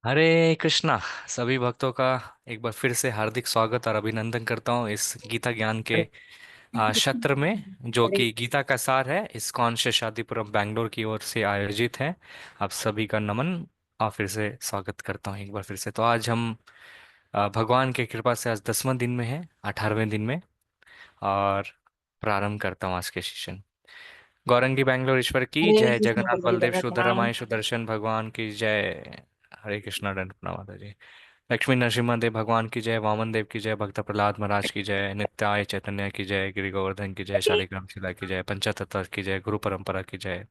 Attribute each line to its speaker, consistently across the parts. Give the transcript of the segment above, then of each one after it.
Speaker 1: हरे कृष्णा। सभी भक्तों का एक बार फिर से हार्दिक स्वागत और अभिनंदन करता हूँ इस गीता ज्ञान के सत्र में, जो
Speaker 2: अरे
Speaker 1: कि गीता का सार है। इस्कॉन शेषाद्रिपुरम बैंगलोर की ओर से आयोजित है। आप सभी का नमन और फिर से स्वागत करता हूँ एक बार फिर से। तो आज हम भगवान की कृपा से आज 10वां दिन में है, 18वें दिन में। और प्रारंभ करता हूँ आज के सेशन। गौरंगी बैंगलोर ईश्वर की
Speaker 2: हरे
Speaker 1: जय,
Speaker 2: कृष्ण
Speaker 1: जगन्नाथ बलदेव
Speaker 2: पुरुषोत्तम।
Speaker 1: सुंदरमाय सुदर्शन भगवान की जय। हरे कृष्णा दंड माता जी। लक्ष्मी नरसिम्हा देव भगवान की जय, वामन देव की जय, भक्त प्रहलाद महाराज की जय, नित्याय चैतन्य की जय, गिरि गोवर्धन की जय, शालिग्राम शिला की जय, पंचतत्व की जय, गुरु परंपरा की जय।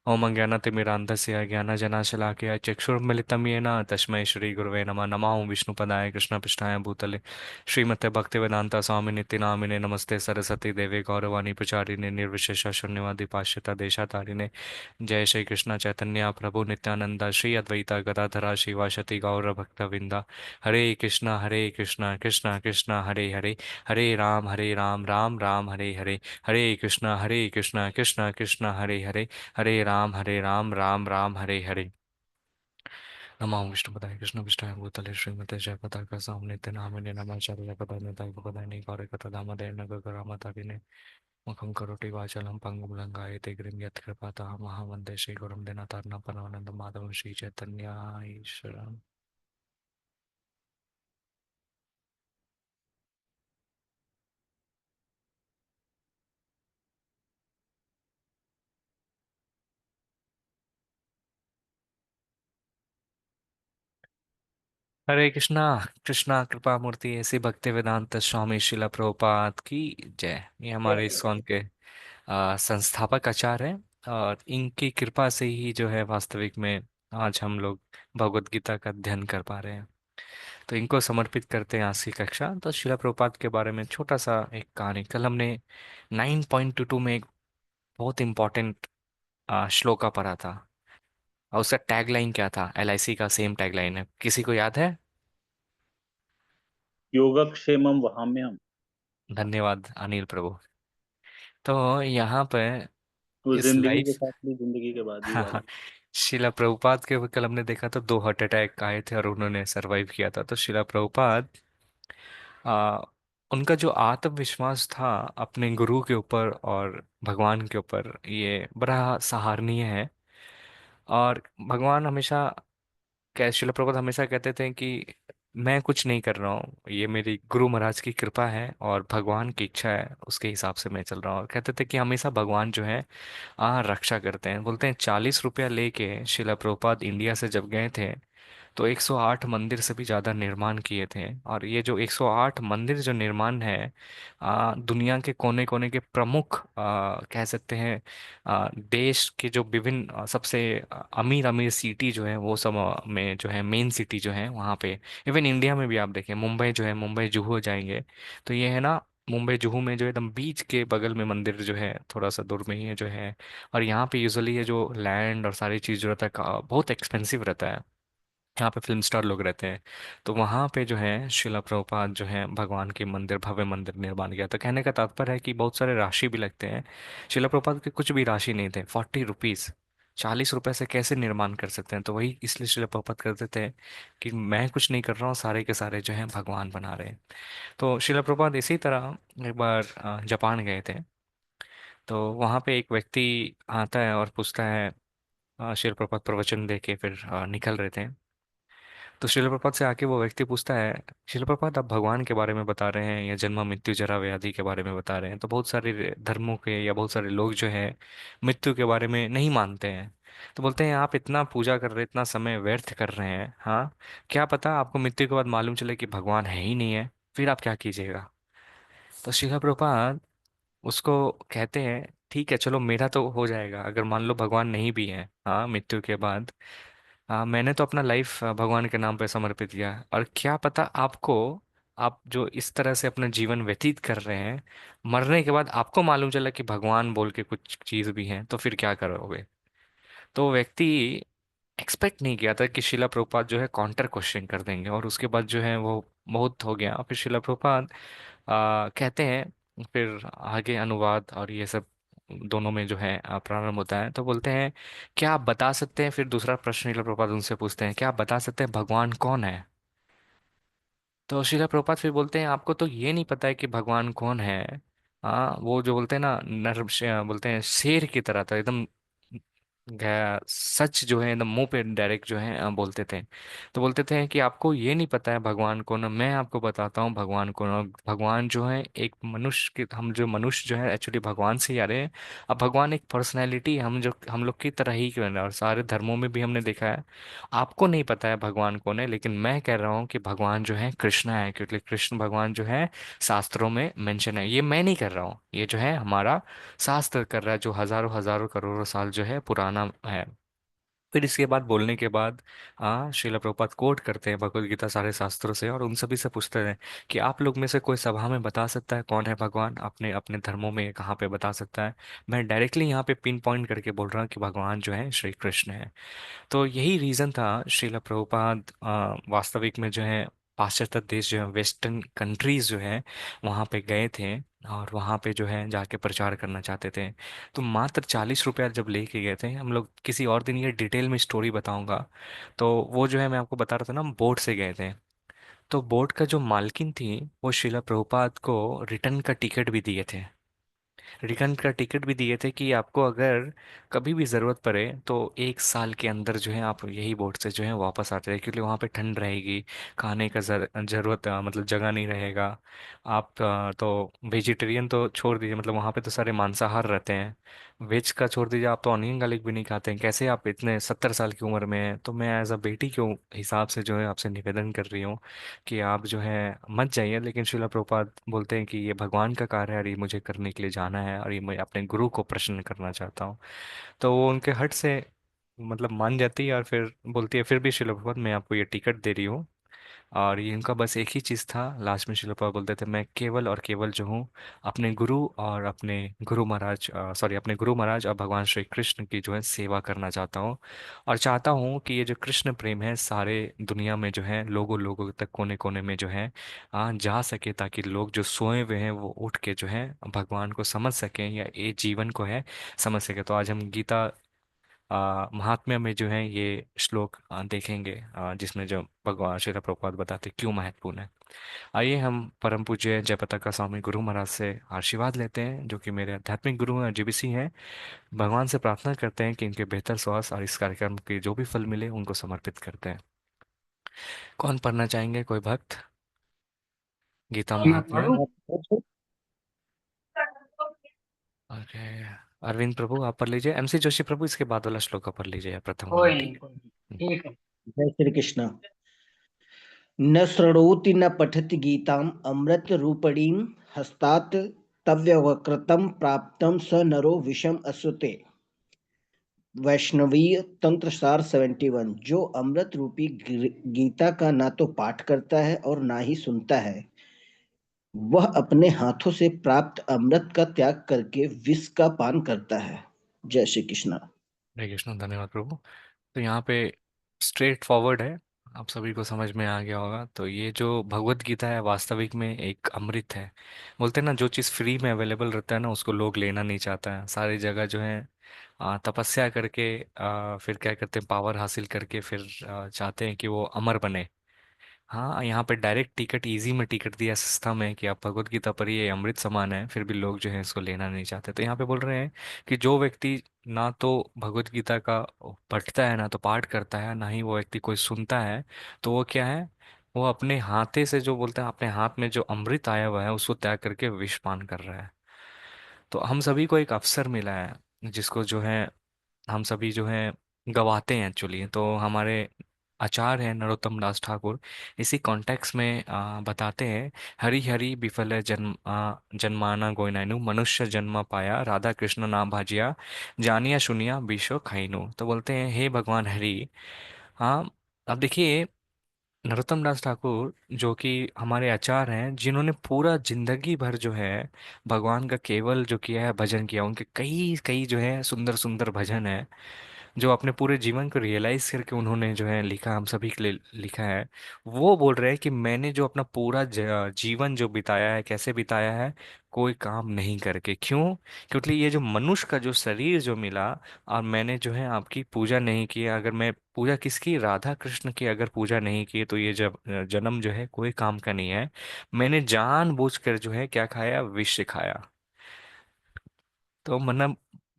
Speaker 1: ओम अज्ञानतिमिरान्धस्य ज्ञानजनाशलाकया चक्षुर्मिलितं येन तस्मै श्रीगुरुवे नमः। नमः ओं विष्णुपदाय कृष्णपृष्ठाय भूतले श्रीमते भक्तिवेदांता स्वामी नित्य नामिने नमस्ते सरस्वती देवे गौरवाणी प्रचारिणे निर्विशेष शून्यवादी पाश्चात्य देशातारिणे। जय श्री कृष्ण चैतन्य प्रभु नित्यानंदा श्री अद्वैता गदाधरा शिवाशति गौर भक्तविंदा। हरे कृष्णा कृष्णा कृष्णा हरे हरे, हरे राम राम राम हरे हरे, हरे कृष्णा कृष्णा कृष्णा हरे हरे, हरे राम राम राम हरे हरे। नमः विष्णुपदाय कृष्ण विष्णाय भूतले श्रीमते जय पताका सामने ते नामिने नमाचार्य पदाने ताई पदाने गौरे कथा दामोदर नगर करामतारिणे। मुखं करोति वाचालं पंगुं लंघयते गिरिं यत्कृपातः महावन्दे श्रीगुरुं दिनतार्णं परमानन्दं माधवं श्रीचैतन्याईश्वरम्। हरे कृष्णा। कृष्णा कृपा मूर्ति ऐसी भक्ति वेदांत स्वामी शिला प्रभुपाद की जय। ये हमारे इस्कॉन के संस्थापक आचार्य हैं और इनकी कृपा से ही जो है वास्तविक में आज हम लोग भगवत गीता का अध्ययन कर पा रहे हैं। तो इनको समर्पित करते हैं आज की कक्षा। तो शिला प्रभुपाद के बारे में छोटा सा एक कहानी। कल हमने 9.22 में एक बहुत इंपॉर्टेंट श्लोका पढ़ा था और उसका टैगलाइन क्या था? एलआईसी का सेम टैगलाइन है, किसी को याद है?
Speaker 2: योगक्षेमम वहाम्यहम।
Speaker 1: धन्यवाद अनिल प्रभु। तो यहाँ पे
Speaker 2: वो
Speaker 1: इस
Speaker 2: जिंदगी के
Speaker 1: लाइफ
Speaker 2: साथ भी जिंदगी के बाद भी वाली।
Speaker 1: शिला प्रभुपाद के कल हमने देखा तो 2 हार्ट अटैक आए थे और उन्होंने सरवाइव किया था। तो शिला प्रभुपाद आ, उनका जो आत्मविश्वास था अपने गुरु के ऊपर और भगवान के ऊपर, ये बड़ा सराहनीय है। और भगवान हमेशा शिला प्रभुपाद हमेशा कहते थे कि मैं कुछ नहीं कर रहा हूँ, ये मेरी गुरु महाराज की कृपा है और भगवान की इच्छा है, उसके हिसाब से मैं चल रहा हूँ। और कहते थे कि हमेशा भगवान जो है रक्षा करते हैं। बोलते हैं 40 रुपया लेके शिला प्रभुपाद इंडिया से जब गए थे तो 108 मंदिर से भी ज़्यादा निर्माण किए थे। और ये जो 108 मंदिर जो निर्माण है दुनिया के कोने कोने के प्रमुख कह सकते हैं देश के जो विभिन्न सबसे अमीर अमीर सिटी जो है वो सब में जो है मेन सिटी जो है वहाँ पे। इवन इंडिया में भी आप देखें, मुंबई जो है, मुंबई जुहू जाएंगे तो ये है ना, मुंबई जुहू में जो एकदम बीच के बगल में मंदिर जो है थोड़ा सा दूर में ही है जो है। और यहाँ पे यूजुअली ये जो लैंड और सारी चीज़ जो रहता है बहुत एक्सपेंसिव रहता है। यहाँ पे फिल्म स्टार लोग रहते हैं। तो वहाँ पे जो है शिला प्रभुपाद जो है भगवान के मंदिर, भव्य मंदिर निर्माण किया। तो कहने का तात्पर्य है कि बहुत सारे राशि भी लगते हैं। शिला प्रभुपाद के कुछ भी राशि नहीं थे। 40 रुपीज़, 40 रुपए से कैसे निर्माण कर सकते हैं? तो वही इसलिए शिला प्रभुपाद करते थे कि मैं कुछ नहीं कर रहा हूँ, सारे के सारे जो है भगवान बना रहे हैं। तो शिला प्रभुपाद इसी तरह एक बार जापान गए थे। तो वहाँ पे एक व्यक्ति आता है और पूछता है, शिला प्रभुपाद प्रवचन दे के फिर निकल रहे थे। तो शिला प्रभुपाद से आके वो व्यक्ति पूछता है, शिला प्रभुपाद आप भगवान के बारे में बता रहे हैं या जन्म मृत्यु जरा व्याधि के बारे में बता रहे हैं, तो बहुत सारे धर्मों के या बहुत सारे लोग जो है मृत्यु के बारे में नहीं मानते हैं। तो बोलते हैं आप इतना पूजा कर रहे, इतना समय व्यर्थ कर रहे हैं, हाँ, क्या पता आपको मृत्यु के बाद मालूम चले कि भगवान है ही नहीं है, फिर आप क्या कीजिएगा? तो शिला प्रभुपाद उसको कहते हैं, ठीक है चलो मेरा तो हो जाएगा अगर मान लो भगवान नहीं भी है, हाँ, मृत्यु के बाद। मैंने तो अपना लाइफ भगवान के नाम पे समर्पित किया है। और क्या पता आपको, आप जो इस तरह से अपना जीवन व्यतीत कर रहे हैं, मरने के बाद आपको मालूम चला कि भगवान बोल के कुछ चीज भी है, तो फिर क्या करोगे? तो वो व्यक्ति एक्सपेक्ट नहीं किया था कि शिला प्रभुपाद जो है काउंटर क्वेश्चन कर देंगे। और उसके बाद जो है वो बहुत हो गया। फिर शिला प्रभुपाद कहते हैं, फिर आगे अनुवाद और ये सब दोनों में जो है प्रारंभ होता है। तो बोलते हैं क्या आप बता सकते हैं, फिर दूसरा प्रश्न श्रील प्रभुपाद उनसे पूछते हैं क्या आप बता सकते हैं भगवान कौन है। तो श्रील प्रभुपाद फिर बोलते हैं आपको तो ये नहीं पता है कि भगवान कौन है। हाँ, वो जो बोलते हैं ना बोलते हैं शेर की तरह था एकदम, सच जो है एकदम मुंह पे डायरेक्ट जो है बोलते थे। तो बोलते थे कि आपको ये नहीं पता है भगवान कौन है, मैं आपको बताता हूँ भगवान कौन है। और भगवान जो है एक मनुष्य के, हम जो मनुष्य जो है एक्चुअली भगवान से ही आ रहे हैं। अब भगवान एक पर्सनैलिटी हम जो हम लोग की तरह ही क्यों है, और सारे धर्मों में भी हमने देखा है। आपको नहीं पता है भगवान कौन है, लेकिन मैं कह रहा हूँ कि भगवान जो है कृष्णा है, क्योंकि कृष्ण भगवान जो है शास्त्रों में मेंशन है। ये मैं नहीं कर रहा हूँ, ये जो है हमारा शास्त्र कर रहा है, जो हजारों हजारों करोड़ों साल जो है पुराना है। फिर इसके बाद बोलने के बाद श्रील प्रभुपाद कोट करते हैं भगवत गीता सारे शास्त्रों से, और उन सभी से पूछते हैं कि आप लोग में से कोई सभा में बता सकता है कौन है भगवान, अपने अपने धर्मों में कहाँ पे बता सकता है। मैं डायरेक्टली यहाँ पे पिन पॉइंट करके बोल रहा हूँ कि भगवान जो है श्री कृष्ण है। तो यही रीज़न था श्रील प्रभुपाद वास्तविक में जो है पाश्चात्य देश जो है वेस्टर्न कंट्रीज जो है वहाँ पे गए थे, और वहाँ पे जो है जाके प्रचार करना चाहते थे। तो मात्र 40 रुपया जब लेके गए थे हम लोग, किसी और दिन ये डिटेल में स्टोरी बताऊंगा। तो वो जो है मैं आपको बता रहा था ना, हम बोट से गए थे। तो बोट का जो मालकिन थी वो श्रील प्रभुपाद को रिटर्न का टिकट भी दिए थे, रिटर्न का टिकट भी दिए थे कि आपको अगर कभी भी ज़रूरत पड़े तो 1 साल के अंदर जो है आप यही बोट से जो है वापस आते रहे, क्योंकि वहाँ पे ठंड रहेगी, खाने का ज़रूरत मतलब जगह नहीं रहेगा। आप तो वेजिटेरियन तो छोड़ दीजिए, मतलब वहाँ पे तो सारे मांसाहार रहते हैं। वेज का छोड़ दीजिए, आप तो ऑनियन गार्लिक भी नहीं खाते हैं, कैसे आप इतने 70 साल की उम्र में हैं। तो मैं एज अ बेटी के हिसाब से जो है आपसे निवेदन कर रही हूँ कि आप जो है मत जाइए। लेकिन श्रीला प्रभुपाद बोलते हैं कि ये भगवान का कार्य है और ये मुझे करने के लिए जाना है, और ये मैं अपने गुरु को प्रसन्न करना चाहता हूँ। तो वो उनके हट से मतलब मान जाती है, और फिर बोलती है फिर भी श्रीला प्रभुपाद मैं आपको ये टिकट दे रही हूँ। और ये इनका बस एक ही चीज़ था, लास्ट में श्रील प्रभुपाद बोलते थे मैं केवल और केवल जो हूँ अपने गुरु और अपने गुरु महाराज सॉरी अपने गुरु महाराज और भगवान श्री कृष्ण की जो है सेवा करना चाहता हूँ। और चाहता हूँ कि ये जो कृष्ण प्रेम है सारे दुनिया में जो है लोगों लोगों तक कोने कोने में जो है जा सके, ताकि लोग जो सोए हुए हैं वो उठ के जो है भगवान को समझ सकें, या ये जीवन को है समझ सके। तो आज हम गीता महात्म्य में जो है ये श्लोक देखेंगे, जिसमें जो भगवान श्री प्रभुपाद बताते क्यों महत्वपूर्ण है। आइए हम परम पूज्य जयपताका स्वामी गुरु महाराज से आशीर्वाद लेते हैं, जो कि मेरे आध्यात्मिक गुरु हैं, जीबीसी हैं। भगवान से प्रार्थना करते हैं कि इनके बेहतर स्वास्थ्य और इस कार्यक्रम के जो भी फल मिले उनको समर्पित करते हैं। कौन पढ़ना चाहेंगे, कोई भक्त, गीता
Speaker 3: मैं
Speaker 1: महात्म्य।
Speaker 3: पढ़ूं?
Speaker 1: अरे अरविंद प्रभु आप पढ़ लीजिए, एमसी जोशी प्रभु इसके बाद वाला श्लोक आप पढ़ लीजिए, प्रथम वाला,
Speaker 3: कोई नहीं,
Speaker 1: ठीक
Speaker 3: कोई नहीं।
Speaker 1: है।
Speaker 3: ठीक है।
Speaker 2: जय श्री कृष्ण।
Speaker 4: न शृणोति न पठति गीताम् अमृतरूपिणीं हस्तात् तव्यवकृतं प्राप्तं स नरो विषम अश्नुते। वैष्णवीय तंत्र सार 71। जो अमृत रूपी गीता का ना तो पाठ करता है और ना ही सुनता है, वह अपने हाथों से प्राप्त अमृत का त्याग करके विष का पान करता है। जय श्री कृष्ण।
Speaker 1: हरे कृष्ण, धन्यवाद प्रभु। तो यहाँ पे स्ट्रेट फॉरवर्ड है, आप सभी को समझ में आ गया होगा। तो ये जो भगवत गीता है वास्तविक में एक अमृत है। बोलते हैं ना जो चीज़ फ्री में अवेलेबल रहता है ना उसको लोग लेना नहीं चाहता है, सारी जगह जो है तपस्या करके फिर क्या करते हैं पावर हासिल करके फिर चाहते हैं कि वो अमर बने। हाँ, यहाँ पे डायरेक्ट टिकट इजी में टिकट दिया सस्ता में कि आप भगवत गीता पढ़िए, ये अमृत समान है, फिर भी लोग जो है इसको लेना नहीं चाहते। तो यहाँ पे बोल रहे हैं कि जो व्यक्ति ना तो भगवत गीता का पढ़ता है, ना तो पाठ करता है, ना ही वो व्यक्ति कोई सुनता है, तो वो क्या है, वो अपने हाथे से जो बोलते हैं अपने हाथ में जो अमृत आया हुआ है उसको त्याग करके विष पान कर रहा है। तो हम सभी को एक अवसर मिला है जिसको जो है हम सभी जो है गवाते हैं एक्चुअली। तो हमारे आचार्य हैं नरोत्तम दास ठाकुर इसी कॉन्टेक्स्ट में बताते हैं हरि हरि बिफल जन्माना गोइनाइनु मनुष्य जन्म पाया राधा कृष्ण नाम भाजिया जानिया सुनिया विश्व खाइनु। तो बोलते हैं हे भगवान हरि। हाँ, अब देखिए नरोत्तम दास ठाकुर जो कि हमारे आचार्य हैं, जिन्होंने पूरा जिंदगी भर जो है भगवान का केवल जो किया है भजन किया, उनके कई कई जो है सुंदर सुंदर भजन है। जो अपने पूरे जीवन को रियलाइज करके उन्होंने जो है लिखा, हम सभी के लिए लिखा है। वो बोल रहे हैं कि मैंने जो अपना पूरा जीवन जो बिताया है, कैसे बिताया है, कोई काम नहीं करके। क्यों? क्योंकि ये जो मनुष्य का जो शरीर जो मिला, और मैंने जो है आपकी पूजा नहीं की, अगर मैं पूजा किसकी, राधा कृष्ण की अगर पूजा नहीं की, तो ये जब जन्म जो है कोई काम का नहीं है। मैंने जानबूझकर जो है क्या खाया, विष खाया। तो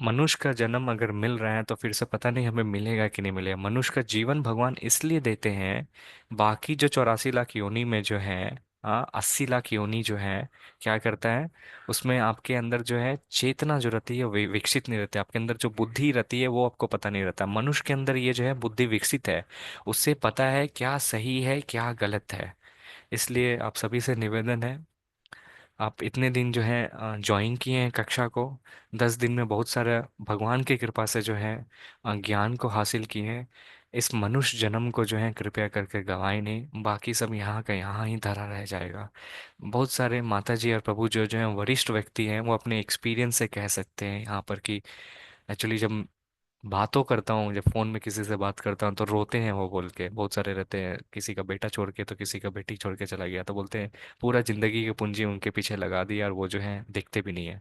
Speaker 1: मनुष्य का जन्म अगर मिल रहा है तो फिर से पता नहीं हमें मिलेगा कि नहीं मिलेगा। मनुष्य का जीवन भगवान इसलिए देते हैं। बाकी जो 84 लाख योनि में जो है, 80 लाख योनि जो है, क्या करता है, उसमें आपके अंदर जो है चेतना जो रहती है वो विकसित नहीं रहती। आपके अंदर जो बुद्धि रहती है वो आपको पता नहीं रहता। मनुष्य के अंदर ये जो है बुद्धि विकसित है, उससे पता है क्या सही है क्या गलत है। इसलिए आप सभी से निवेदन है, आप इतने दिन जो है ज्वाइन किए हैं कक्षा को, 10 दिन में बहुत सारा भगवान की कृपा से जो है ज्ञान को हासिल किए हैं। इस मनुष्य जन्म को जो है कृपया करके गवाए नहीं, बाकी सब यहाँ का यहाँ ही धरा रह जाएगा। बहुत सारे माता जी और प्रभु जो हैं वरिष्ठ व्यक्ति हैं, वो अपने एक्सपीरियंस से कह सकते हैं यहाँ पर कि एक्चुअली जब बातों करता हूँ, जब फोन में किसी से बात करता हूँ तो रोते हैं वो, बोल के बहुत सारे रहते हैं, किसी का बेटा छोड़ के तो किसी का बेटी छोड़ के चला गया, तो बोलते हैं पूरा जिंदगी की पूंजी उनके पीछे लगा दी और वो जो है दिखते भी नहीं है।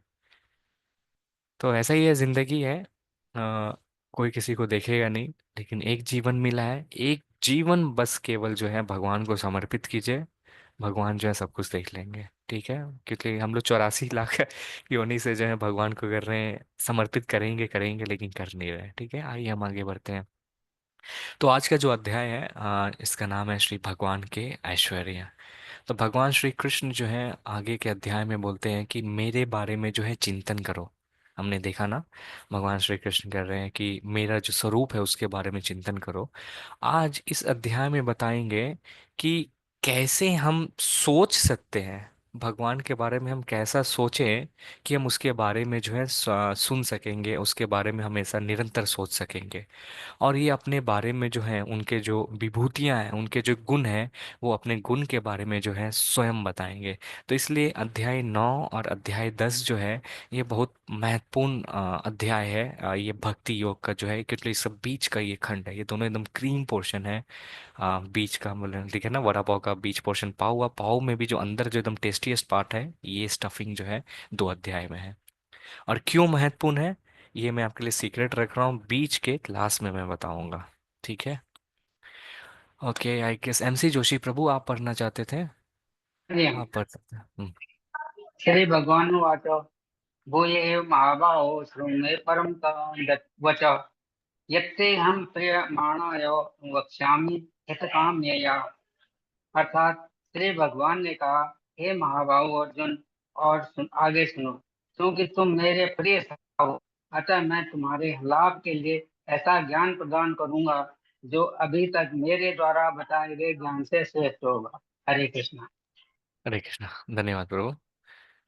Speaker 1: तो ऐसा ही है, जिंदगी है। कोई किसी को देखेगा नहीं, लेकिन एक जीवन मिला है, एक जीवन बस केवल जो है भगवान को समर्पित कीजिए। भगवान जो है सब कुछ देख लेंगे, ठीक है। क्योंकि हम लोग 84 लाख योनि से जो है भगवान को कर रहे हैं, समर्पित करेंगे करेंगे लेकिन कर नहीं रहे, ठीक है। आइए हम आगे बढ़ते हैं। तो आज का जो अध्याय है, इसका नाम है श्री भगवान के ऐश्वर्य। तो भगवान श्री कृष्ण जो है आगे के अध्याय में बोलते हैं कि मेरे बारे में जो है चिंतन करो। हमने देखा ना, भगवान श्री कृष्ण कह रहे हैं कि मेरा जो स्वरूप है उसके बारे में चिंतन करो। आज इस अध्याय में बताएंगे कि कैसे हम सोच सकते हैं, भगवान के बारे में हम कैसा सोचें कि हम उसके बारे में जो है सुन सकेंगे, उसके बारे में हमेशा निरंतर सोच सकेंगे। और ये अपने बारे में जो है उनके जो विभूतियां हैं, उनके जो गुण हैं, वो अपने गुण के बारे में जो है स्वयं बताएंगे। तो इसलिए अध्याय 9 और अध्याय 10 जो है, ये बहुत महत्वपूर्ण अध्याय है। ये भक्ति योग का जो है, क्योंकि इस सब बीच का ये खंड है, ये दोनों एकदम क्रीम पोर्शन है। बीच का बोले ठीक है ना, वड़ा पाव का बीच पोर्शन, पाव हुआ, पाव में भी जो अंदर जो एकदम टेस्टीएस्ट पार्ट है, ये स्टफिंग जो है 2 अध्याय में है। और क्यों महत्वपूर्ण है, ये मैं आपके लिए सीक्रेट रख रहा हूँ, बीच के क्लास में मैं बताऊंगा, ठीक है। Okay, I guess MC Joshi Prabhu आप पढ़ना चाहते थे,
Speaker 3: हरि
Speaker 1: आप पढ़ सकते हैं।
Speaker 3: श्री भगवानुवाच भूय एव महाबाहो शृणु परम वच यत्तेऽहं प्रियमाणाय वक्ष्यामि हितकाम्यया। अर्थात श्री भगवान ने कहा, हे महाबाहु अर्जुन, और आगे सुनो, क्योंकि तुम मेरे प्रिय सखा हो, अतः मैं तुम्हारे लाभ के लिए ऐसा ज्ञान प्रदान करूंगा जो अभी तक मेरे द्वारा बताए गए ज्ञान से श्रेष्ठ होगा। हरे कृष्णा।
Speaker 1: हरे कृष्णा, धन्यवाद प्रभु।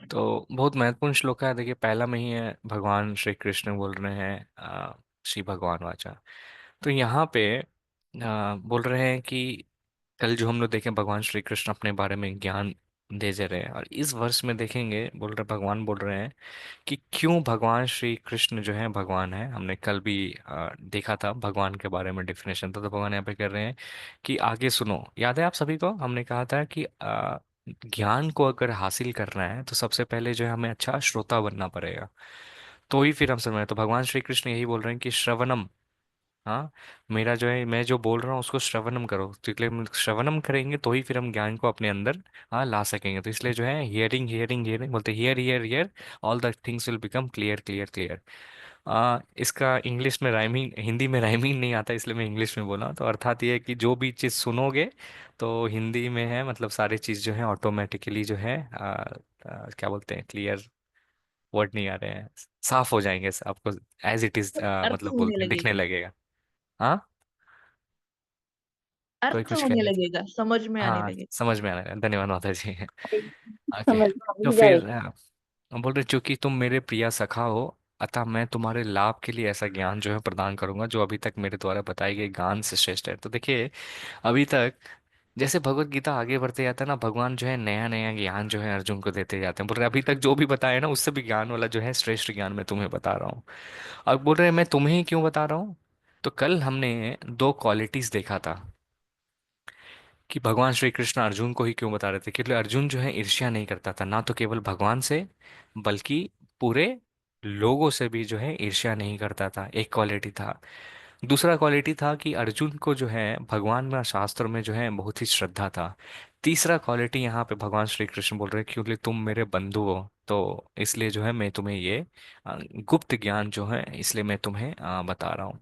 Speaker 1: तो बहुत महत्वपूर्ण श्लोक है, देखिए पहला में ही है, भगवान श्री कृष्ण बोल रहे हैं श्री भगवान वाचा। तो यहाँ पे बोल रहे हैं कि कल जो हम लोग देखें भगवान श्री कृष्ण अपने बारे में ज्ञान दे रहे हैं, और इस वर्ष में देखेंगे बोल रहे, भगवान बोल रहे हैं कि क्यों भगवान श्री कृष्ण जो है भगवान है। हमने कल भी देखा था भगवान के बारे में डेफिनेशन था, तो भगवान यहाँ पे कर रहे हैं कि आगे सुनो। याद है आप सभी को, हमने कहा था कि ज्ञान को अगर हासिल करना है तो सबसे पहले जो है हमें अच्छा श्रोता बनना पड़ेगा, तो ही फिर हम समझ में। तो भगवान श्री कृष्ण यही बोल रहे हैं कि श्रवणम, हाँ, मेरा जो है मैं जो बोल रहा हूँ उसको श्रवणम करो, तो इसलिए हम श्रवणम करेंगे तो ही फिर हम ज्ञान को अपने अंदर ला सकेंगे। तो इसलिए जो है हियरिंग हियरिंग हियरिंग बोलते, here here here all the things will become clear clear clear. इसका इंग्लिश में राइमिंग, हिंदी में राइमिंग नहीं आता, इसलिए मैं इंग्लिश में बोला। तो अर्थात ये है कि जो भी चीज़ सुनोगे, तो हिंदी में है मतलब सारी चीज़ जो है ऑटोमेटिकली जो है क्या बोलते हैं, क्लियर वर्ड नहीं आ रहे हैं, साफ हो जाएंगे आपको, एज इट इज
Speaker 5: अर्थ
Speaker 1: मतलब
Speaker 5: होने
Speaker 1: बोलते हैं दिखने
Speaker 5: लगेगा।
Speaker 1: लगेगा। हाँ, कोई
Speaker 5: अर्थ
Speaker 1: कुछ कह
Speaker 5: होने
Speaker 1: रहे थे।
Speaker 5: लगेगा, समझ में आने
Speaker 1: हाँ,
Speaker 5: लगेगा।
Speaker 1: समझ में आ रहा है, धन्यवाद माता जी। ओके,
Speaker 5: समझ में आ
Speaker 1: तो
Speaker 5: ही
Speaker 1: फिर
Speaker 5: जाएगा।
Speaker 1: बोल रहे चूंकि तुम मेरे प्रिय सखा हो, अतः मैं तुम्हारे लाभ के लिए ऐसा ज्ञान जो है प्रदान करूंगा जो अभी तक मेरे द्वारा बताए गए ज्ञान से श्रेष्ठ है। तो देखिए, अभी तक जैसे भगवत गीता आगे बढ़ते जाता है ना, भगवान जो है नया नया ज्ञान जो है अर्जुन को देते जाते हैं। बोल रहे अभी तक जो भी बताया ना उससे भी ज्ञान वाला जो है श्रेष्ठ ज्ञान मैं तुम्हें बता रहा हूँ। अब बोल रहे मैं तुम्हें ही क्यों बता रहा हूँ, तो कल हमने दो क्वालिटीज देखा था कि भगवान श्री कृष्ण अर्जुन को ही क्यों बता रहे थे, क्योंकि अर्जुन जो है ईर्ष्या नहीं करता था, ना तो केवल भगवान से बल्कि पूरे लोगों से भी जो है ईर्ष्या नहीं करता था, एक क्वालिटी था। दूसरा क्वालिटी था कि अर्जुन को जो है भगवान में शास्त्र में जो है बहुत ही श्रद्धा था। तीसरा क्वालिटी यहाँ पे भगवान श्री कृष्ण बोल रहे हैं क्योंकि तुम मेरे बंधु हो, तो इसलिए जो है मैं तुम्हें ये गुप्त ज्ञान जो है इसलिए मैं तुम्हें बता रहा हूँ।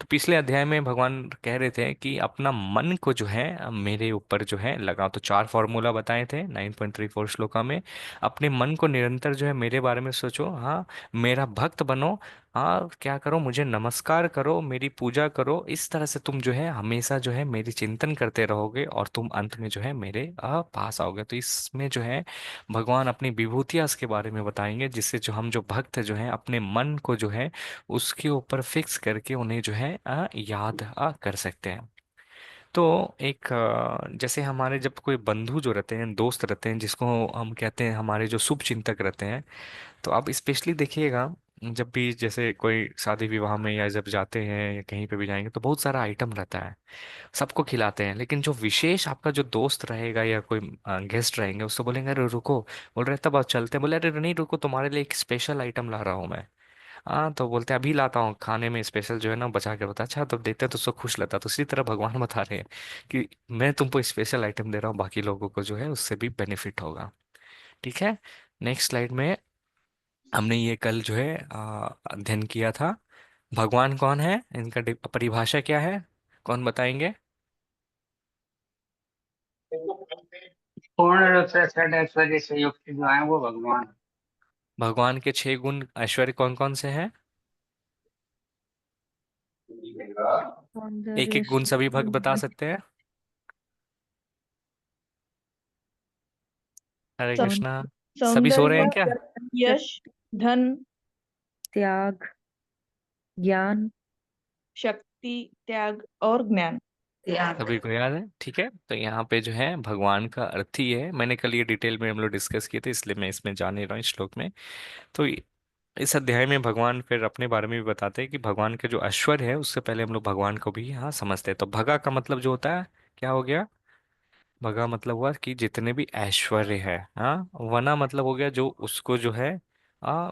Speaker 1: तो पिछले अध्याय में भगवान कह रहे थे कि अपना मन को जो है मेरे ऊपर जो है लगाओ, तो चार फॉर्मूला बताए थे 9.34 श्लोका में। अपने मन को निरंतर जो है मेरे बारे में सोचो, हाँ, मेरा भक्त बनो, हाँ, क्या करो, मुझे नमस्कार करो, मेरी पूजा करो, इस तरह से तुम जो है हमेशा जो है मेरी चिंतन करते रहोगे और तुम अंत में जो है मेरे पास आओगे। तो इसमें जो है भगवान अपनी विभूतियां के बारे में बताएंगे, जिससे जो हम जो भक्त जो है अपने मन को जो है उसके ऊपर फिक्स करके उन्हें जो है याद कर सकते हैं। तो एक जैसे हमारे जब कोई बंधु जो रहते हैं, दोस्त रहते हैं, जिसको हम कहते हैं हमारे जो शुभ चिंतक रहते हैं, तो आप स्पेशली देखिएगा जब भी जैसे कोई शादी विवाह में या जब जाते हैं या कहीं पे भी जाएंगे तो बहुत सारा आइटम रहता है, सबको खिलाते हैं, लेकिन जो विशेष आपका जो दोस्त रहेगा या कोई गेस्ट रहेंगे उसको बोलेंगे अरे रुको, बोल रहे तब आप चलते हैं, बोले अरे नहीं रुको, तुम्हारे लिए एक स्पेशल आइटम ला रहा हूँ मैं। हाँ, तो बोलते हैं अभी लाता हूँ, खाने में स्पेशल जो है ना बचा के होता है। अच्छा, तो देखते हैं तो उसको खुश लगता है। तो इसी तरह भगवान बता रहे हैं कि मैं तुमको स्पेशल आइटम दे रहा हूँ, बाकी लोगों को जो है उससे भी बेनिफिट होगा। ठीक है। नेक्स्ट स्लाइड में हमने ये कल जो है अध्ययन किया था। भगवान कौन है, इनका परिभाषा क्या है, कौन बताएंगे?
Speaker 3: पूर्ण रूप से षड ऐश्वर्य से युक्त जो है वो भगवान है।
Speaker 1: भगवान के 6 गुण ऐश्वर्य कौन कौन से हैं? एक
Speaker 5: सौंदर्य
Speaker 1: एक गुण सभी भक्त बता सकते हैं? हरे
Speaker 5: सौं-
Speaker 1: कृष्णा। सभी सो रहे
Speaker 5: सौंदर्य,
Speaker 1: हैं क्या?
Speaker 5: यश, धन,
Speaker 6: त्याग, ज्ञान।
Speaker 5: शक्ति, त्याग और ज्ञान।
Speaker 1: सभी को याद है? ठीक है, तो यहाँ पे जो है भगवान का अर्थ ही है, मैंने कल ये डिटेल में हम लोग डिस्कस किए थे, इसलिए मैं इसमें जा नहीं रहा हूँ इस श्लोक में। तो इस अध्याय में भगवान फिर अपने बारे में भी बताते हैं कि भगवान के जो ऐश्वर्य है उससे पहले हम लोग भगवान को भी यहाँ समझते हैं। तो भगा का मतलब जो होता है, क्या हो गया? भगा मतलब हुआ कि जितने भी ऐश्वर्य है, हाँ। वना मतलब हो गया जो उसको जो है आ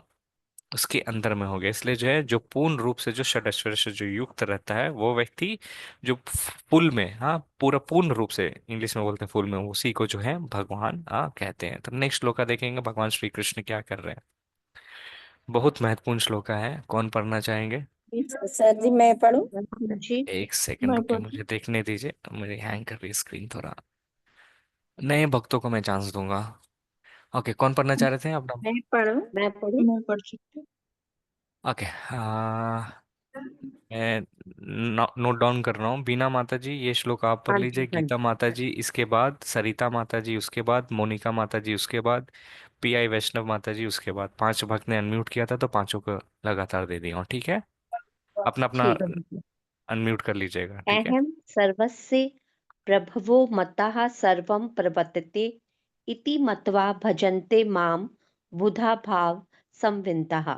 Speaker 1: उसके अंदर में हो गया, इसलिए जो है जो पूर्ण रूप से जो षड ऐश्वर्य से जो युक्त रहता है वो व्यक्ति जो फुल में, हाँ, पूरा पूर्ण रूप से, इंग्लिश में बोलते हैं फुल में, उसी को जो है भगवान कहते हैं। तो नेक्स्ट श्लोका देखेंगे भगवान श्री कृष्ण क्या कर रहे हैं। बहुत महत्वपूर्ण श्लोका है, कौन पढ़ना चाहेंगे?
Speaker 7: सर जी मैं पढ़ूं।
Speaker 5: जी,
Speaker 1: एक सेकंड
Speaker 5: मैं
Speaker 1: रुके,
Speaker 5: पढ़ती
Speaker 1: मुझे देखने दीजिए, मुझे हैंग कर रही है स्क्रीन थोड़ा। नए भक्तों को मैं चांस दूंगा। ओके, कौन पढ़ना चाह रहे थे आप नाम?
Speaker 7: मैं पढ़ूं।
Speaker 5: मैं पढ़ सकती हूँ।
Speaker 1: ओके, मैं नोट डाउन कर रहा हूँ। बीना माता जी ये श्लोक आप पढ़
Speaker 7: हाँ
Speaker 1: लीजिए,
Speaker 7: जी हाँ
Speaker 1: गीता
Speaker 7: जी।
Speaker 1: माता जी इसके बाद, सरिता माता जी उसके बाद, मोनिका माता जी उसके बाद, पीआई वैष्णव माता जी उसके बाद। 5 भक्त ने अनम्यूट किया था तो पांचों को लगातार दे दिया हूँ, ठीक है? अपना अपना
Speaker 7: ठीक है।
Speaker 1: अनम्यूट कर लीजिएगा, ठीक है?
Speaker 7: अहम सर्वस्य प्रभवो मतः सर्वं प्रवर्तते इति मत्वा भजन्ते माम बुधा भाव संविन्तः।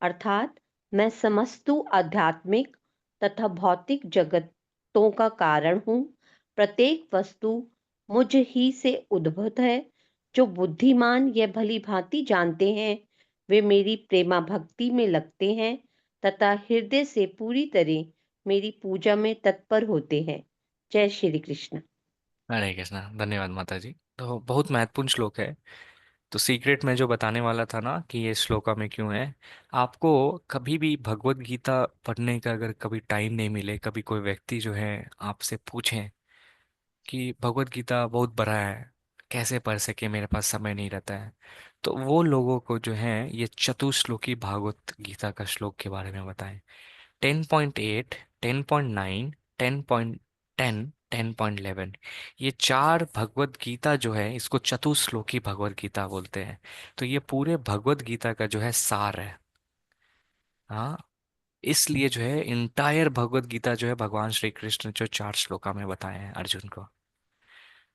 Speaker 7: अर्थात मैं समस्तु आध्यात्मिक तथा भौतिक जगतों का कारण हूँ। प्रत्येक वस्तु मुझ ही से उद्भूत है। जो बुद्धिमान यह भली भांति जानते हैं वे मेरी प्रेमा भक्ति में लगते हैं तथा हृदय से पूरी तरह मेरी पूजा में तत्पर होते हैं। जय श्री कृष्ण।
Speaker 1: हरे कृष्णा, धन्यवाद माता जी। तो बहुत महत्वपूर्ण श्लोक है। तो सीक्रेट में जो बताने वाला था ना कि ये श्लोका में क्यों है, आपको कभी भी भगवत गीता पढ़ने का अगर कभी टाइम नहीं मिले, कभी कोई व्यक्ति जो है आपसे पूछे कि भगवत गीता बहुत बड़ा है, कैसे पढ़ सके, मेरे पास समय नहीं रहता है, तो वो लोगों को जो है ये चतुश्लोकी भागवत गीता का श्लोक के बारे में बताएं। 10.8, 10.9, 10.10, 10.11, ये चार भगवत गीता जो है इसको चतुश्लोकी भगवत गीता बोलते हैं। तो ये पूरे भगवत गीता का जो है सार है, हाँ। इसलिए जो है इंटायर भगवत गीता जो है भगवान श्री कृष्ण जो 4 श्लोका में बताए हैं अर्जुन को।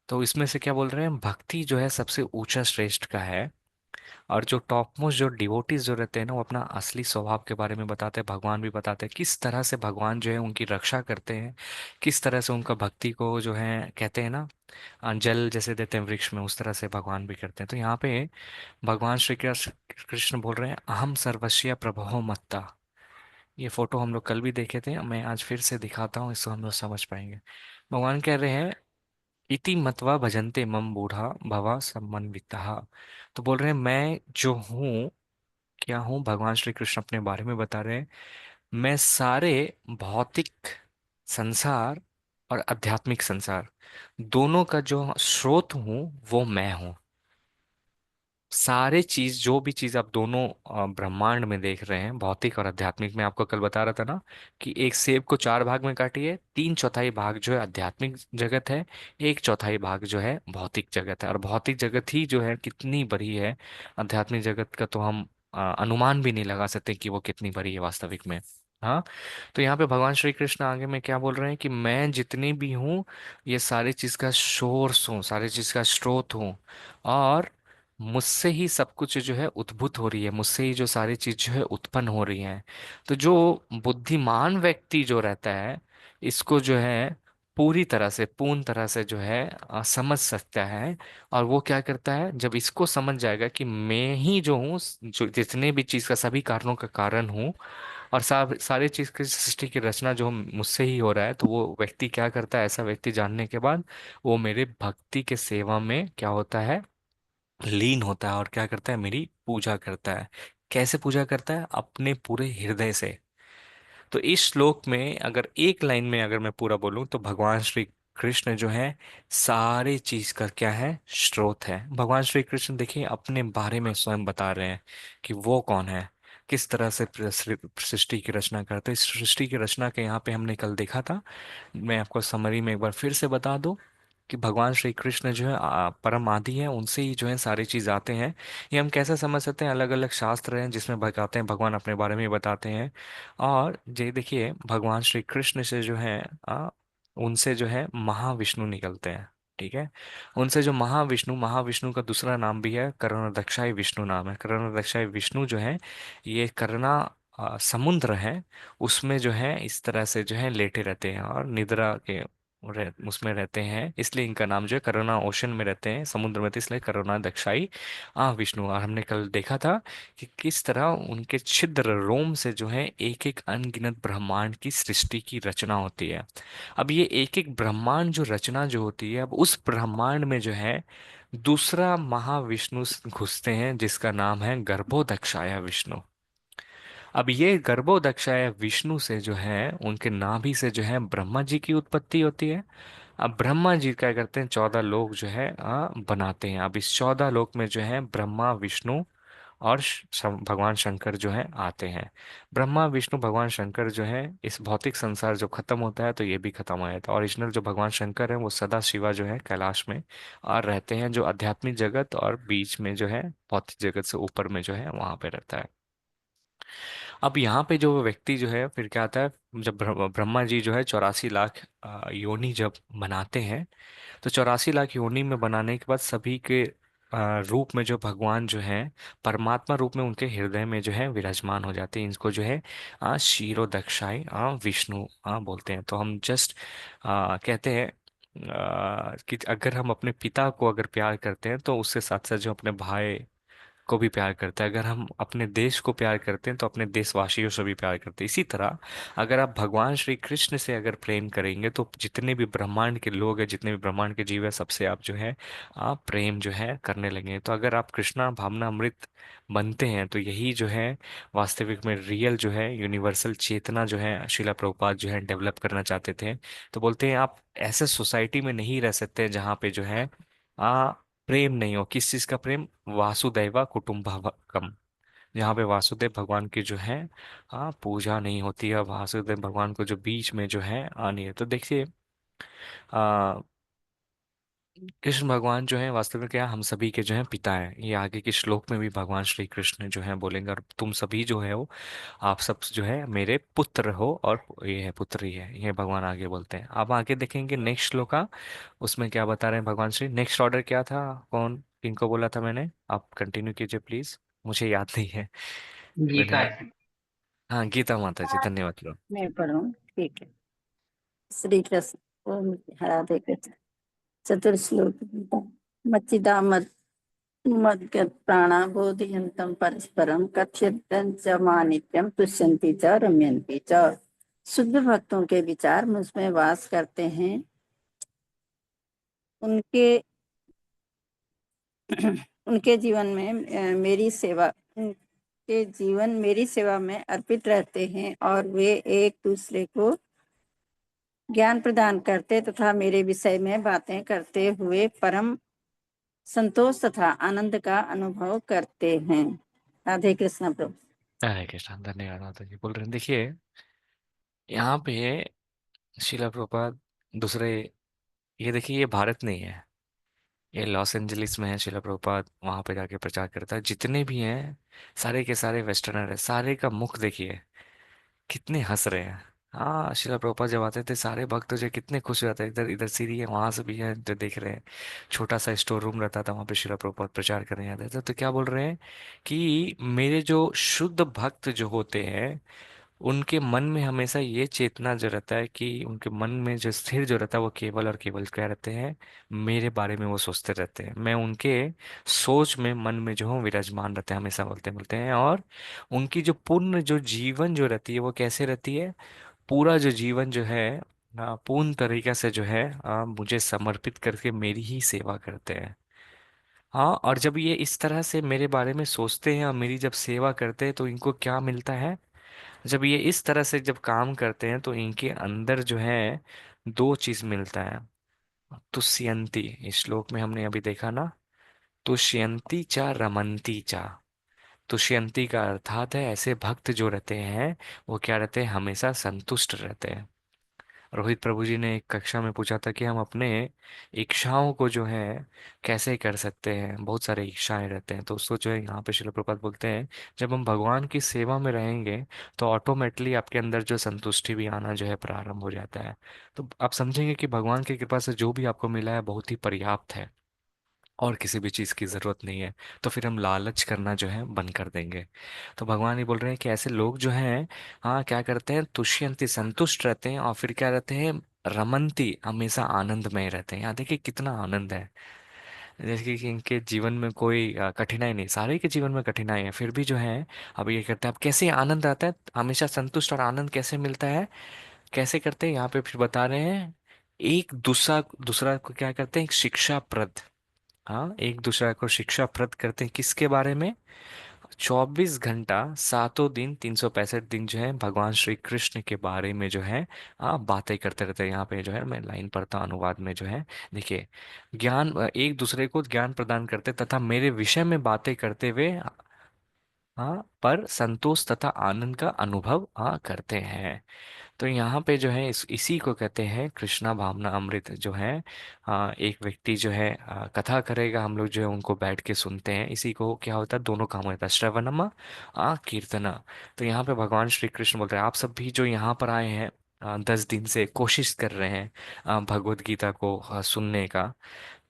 Speaker 1: तो इसमें से क्या बोल रहे हैं, भक्ति जो है सबसे ऊंचा श्रेष्ठ का है, और जो टॉप मोस्ट जो डिवोटीज जो रहते हैं ना, वो अपना असली स्वभाव के बारे में बताते हैं, भगवान भी बताते हैं किस तरह से भगवान जो है उनकी रक्षा करते हैं, किस तरह से उनका भक्ति को जो है कहते हैं ना, जल जैसे देते हैं वृक्ष में, उस तरह से भगवान भी करते हैं। तो यहाँ पे भगवान श्री कृष्ण कृष्ण बोल रहे हैं अहम सर्वस्या प्रभो मत्ता। ये फोटो हम लोग कल भी देखे थे, मैं आज फिर से दिखाता हूँ, इसको हम लोग समझ पाएंगे। भगवान कह रहे हैं इति मत्वा भजन्ते मम बूढ़ा भवा समन्वितः। तो बोल रहे हैं मैं जो हूँ, क्या हूँ, भगवान श्री कृष्ण अपने बारे में बता रहे हैं, मैं सारे भौतिक संसार और आध्यात्मिक संसार दोनों का जो स्रोत हूँ वो मैं हूँ। सारे चीज, जो भी चीज आप दोनों ब्रह्मांड में देख रहे हैं, भौतिक और आध्यात्मिक में, आपको कल बता रहा था ना कि एक सेब को चार भाग में काटिए, तीन चौथाई भाग जो है आध्यात्मिक जगत है, एक चौथाई भाग जो है भौतिक जगत है। और भौतिक जगत ही जो है कितनी बड़ी है, आध्यात्मिक जगत का तो हम अनुमान भी नहीं लगा सकते कि वो कितनी बड़ी है वास्तविक में। हाँ। तो यहाँ पे भगवान श्री कृष्ण आगे में क्या बोल रहे हैं कि मैं जितनी भी हूँ, ये सारी चीज का सोर्स हूँ, सारी चीज का स्रोत हूँ, और मुझसे ही सब कुछ जो है उद्भूत हो रही है, मुझसे ही जो सारी चीज जो है उत्पन्न हो रही है। तो जो बुद्धिमान व्यक्ति जो रहता है, इसको जो है पूरी तरह से, पूर्ण तरह से जो है समझ सकता है। और वो क्या करता है, जब इसको समझ जाएगा कि मैं ही जो हूँ, जो जितने भी चीज का सभी कारणों का कारण हूँ, और सारे चीज की सृष्टि की रचना जो मुझसे ही हो रहा है, तो वो व्यक्ति क्या करता है, ऐसा व्यक्ति जानने के बाद वो मेरे भक्ति के सेवा में क्या होता है, लीन होता है, और क्या करता है, मेरी पूजा करता है। कैसे पूजा करता है, अपने पूरे हृदय से। तो इस श्लोक में अगर एक लाइन में अगर मैं पूरा बोलूं, तो भगवान श्री कृष्ण जो है सारे चीज का क्या है, स्रोत है। भगवान श्री कृष्ण देखिए अपने बारे में स्वयं बता रहे हैं कि वो कौन है, किस तरह से सृष्टि की रचना करते हैं। इस सृष्टि की रचना के यहाँ पे हमने कल देखा था, मैं आपको समरी में एक बार फिर से बता दूं कि भगवान श्री कृष्ण जो है परम आदि है, उनसे ही जो है सारी चीज आते हैं। ये हम कैसे समझ सकते हैं, अलग अलग शास्त्र हैं जिसमें बताते हैं, भगवान अपने बारे में बताते हैं। और ये देखिए भगवान श्री कृष्ण से जो है उनसे जो है महाविष्णु निकलते हैं। ठीक है। उनसे जो महाविष्णु, महाविष्णु का दूसरा नाम भी है करुणादक्षाय विष्णु नाम है। करुणादक्षाय विष्णु जो है, ये करुणा समुद्र है, उसमें जो है इस तरह से जो है लेटे रहते हैं और निद्रा के उसमें रहते हैं, इसलिए इनका नाम जो है करुणा ओशन में रहते हैं, समुद्र में, तो इसलिए करुणा दक्षाई विष्णु। और हमने कल देखा था कि किस तरह उनके छिद्र रोम से जो है एक एक अनगिनत ब्रह्मांड की सृष्टि की रचना होती है। अब ये एक एक ब्रह्मांड जो रचना जो होती है, अब उस ब्रह्मांड में जो है दूसरा महाविष्णु घुसते हैं, जिसका नाम है गर्भोदक्षाया विष्णु। अब ये गर्भोदक्षाय विष्णु से जो है, उनके नाभि से जो है ब्रह्मा जी की उत्पत्ति होती है। अब ब्रह्मा जी क्या करते हैं, 14 लोक जो है बनाते हैं। अब इस 14 लोक में जो है ब्रह्मा विष्णु और भगवान शंकर जो है आते हैं। ब्रह्मा विष्णु भगवान शंकर जो है, इस भौतिक संसार जब खत्म होता है तो ये भी खत्म हो जाता है। ओरिजिनल जो भगवान शंकर है वो सदा शिवा जो है कैलाश में और रहते हैं, जो आध्यात्मिक जगत और बीच में जो है भौतिक जगत से ऊपर में जो है वहां पे रहता है। अब यहाँ पे जो व्यक्ति जो है फिर क्या आता है, जब ब्रह्मा जी जो है 84 लाख योनि जब बनाते हैं, तो 84 लाख योनि में बनाने के बाद सभी के रूप में जो भगवान जो है परमात्मा रूप में उनके हृदय में जो है विराजमान हो जाते हैं। इनको जो है क्षीरोदक्षाई विष्णु बोलते हैं। तो हम जस्ट कहते हैं कि अगर हम अपने पिता को अगर प्यार करते हैं, तो उसके साथ साथ जो अपने भाई को भी प्यार करता है। अगर हम अपने देश को प्यार करते हैं तो अपने देशवासियों से भी प्यार करते हैं। इसी तरह अगर आप भगवान श्री कृष्ण से अगर प्रेम करेंगे, तो जितने भी ब्रह्मांड के लोग हैं, जितने भी ब्रह्मांड के जीव है, सबसे आप जो है आप प्रेम जो है करने लगेंगे। तो अगर आप कृष्णा भावना अमृत बनते हैं, तो यही जो है वास्तविक में रियल जो है यूनिवर्सल चेतना जो है शिला प्रभुपाद जो है डेवलप करना चाहते थे। तो बोलते हैं आप ऐसे सोसाइटी में नहीं रह सकते जहाँ पे जो है आ प्रेम नहीं हो। किस चीज का प्रेम, वासुदैवा कुटुंबकम, जहाँ पे वासुदेव भगवान की जो है पूजा नहीं होती है, वासुदेव भगवान को जो बीच में जो है आनी है। तो देखिए कृष्ण भगवान जो है वास्तव में क्या, हम सभी के जो है पिता है। ये आगे के श्लोक में भी भगवान श्री कृष्ण जो है बोलेंगे, और तुम सभी जो है वो, आप सब जो है मेरे पुत्र हो, और ये है पुत्र ही है, ये भगवान आगे बोलते हैं। अब आगे देखेंगे नेक्स्ट श्लोक का, उसमें क्या बता रहे हैं भगवान श्री। नेक्स्ट ऑर्डर क्या था, कौन, किनको बोला था मैंने? आप कंटिन्यू कीजिए प्लीज, मुझे याद नहीं है।
Speaker 3: गीता
Speaker 1: मैंने,
Speaker 3: जी।
Speaker 1: हाँ गीता माता जी, धन्यवाद लो।
Speaker 8: मैं पढ़ूं, ठीक है। श्री कृष्ण। ओम राधे कृष्ण। चतुर्श्लोक गीता। मच्चिदामत मद्गत प्राणा बोधयन्तं परस्परम कथयन्तं च मानित्यं तुष्यन्ति च रम्यन्ति च। शुद्ध भक्तों के विचार मुझ में वास करते हैं। उनके उनके जीवन में मेरी सेवा उनके जीवन मेरी सेवा में अर्पित रहते हैं और वे एक दूसरे को ज्ञान प्रदान करते तथा मेरे विषय में बातें करते हुए परम संतोष तथा आनंद का अनुभव करते हैं। राधे कृष्ण प्रभु।
Speaker 1: हरे कृष्ण, धन्यवाद माता जी। बोल रहे हैं, देखिए यहाँ पे शिला प्रभुपाद दूसरे, ये देखिए ये भारत नहीं है, ये लॉस एंजलिस में है। शिला प्रभुपाद वहां पे जाके प्रचार करता है। जितने भी हैं सारे के सारे वेस्टर्नर है। सारे का मुख देखिए, कितने हंस रहे हैं। हाँ, शिला प्रभुपाद जब आते थे सारे भक्त जो कितने खुश हो जाते हैं। इधर इधर सीढ़ी है, वहां से भी है जो देख रहे हैं। छोटा सा स्टोर रूम रहता था, वहां पे शिला प्रभुपाद प्रचार करने आते थे। तो क्या बोल रहे हैं कि मेरे जो शुद्ध भक्त जो होते हैं, उनके मन में हमेशा ये चेतना जो रहता है कि उनके मन में जो स्थिर जो रहता है वो केवल और केवल क्या रहते हैं, मेरे बारे में वो सोचते रहते हैं। मैं उनके सोच में, मन में जो हूँ विराजमान रहते हैं, हमेशा बोलते मिलते हैं। और उनकी जो पूर्ण जो जीवन जो रहती है वो कैसे रहती है, पूरा जो जीवन जो है पूर्ण तरीके से जो है मुझे समर्पित करके मेरी ही सेवा करते हैं। हाँ, और जब ये इस तरह से मेरे बारे में सोचते हैं और मेरी जब सेवा करते हैं तो इनको क्या मिलता है, जब ये इस तरह से जब काम करते हैं तो इनके अंदर जो है दो चीज मिलता है। तुष्यंती, इस श्लोक में हमने अभी देखा ना, तुष्यंती चा रमंती चा। तुष्यंती का अर्थात है ऐसे भक्त जो रहते हैं वो क्या रहते हैं, हमेशा संतुष्ट रहते हैं। रोहित प्रभु जी ने एक कक्षा में पूछा था कि हम अपने इच्छाओं को जो है कैसे कर सकते हैं। बहुत सारे इच्छाएं रहते हैं, तो उसको जो है यहाँ पे शिल प्रपात बोलते हैं, जब हम भगवान की सेवा में रहेंगे तो ऑटोमेटिकली आपके अंदर जो संतुष्टि भी आना जो है प्रारंभ हो जाता है। तो आप समझेंगे कि भगवान की कृपा से जो भी आपको मिला है बहुत ही पर्याप्त है और किसी भी चीज की जरूरत नहीं है। तो फिर हम लालच करना जो है बंद कर देंगे। तो भगवान ये बोल रहे हैं कि ऐसे लोग जो हैं, हाँ क्या करते हैं, तुष्यंती संतुष्ट रहते हैं, और फिर क्या रहते हैं, रमंती हमेशा आनंद में रहते हैं। यहाँ देखिए कितना आनंद है। जैसे कि इनके जीवन में कोई कठिनाई नहीं, सारे के जीवन में कठिनाई है, फिर भी जो है अब ये करते हैं। अब कैसे आनंद आता है, हमेशा संतुष्ट और आनंद कैसे मिलता है, कैसे करते हैं यहाँ पे फिर बता रहे हैं। एक दूसरा दूसरा को क्या करते हैं, एक शिक्षाप्रद, हाँ एक दूसरा को शिक्षाप्रद करते हैं। किसके बारे में, 24 घंटा सातों दिन 365 दिन जो है भगवान श्री कृष्ण के बारे में जो है बातें करते रहते हैं। यहाँ पे जो है मैं लाइन पढ़ता हूं, अनुवाद में जो है देखिए, ज्ञान एक दूसरे को ज्ञान प्रदान करते तथा मेरे विषय में बातें करते हुए हाँ पर संतोष तथा आनंद का अनुभव करते हैं। तो यहाँ पे जो है इसी को कहते हैं कृष्णा भावना अमृत जो है। एक व्यक्ति जो है कथा करेगा, हम लोग जो है उनको बैठ के सुनते हैं। इसी को क्या होता है, दोनों काम होता है, श्रवणम कीर्तना। तो यहाँ पे भगवान श्री कृष्ण बोल रहे हैं, आप सब भी जो यहाँ पर आए हैं 10 दिन से कोशिश कर रहे हैं भगवत गीता को सुनने का,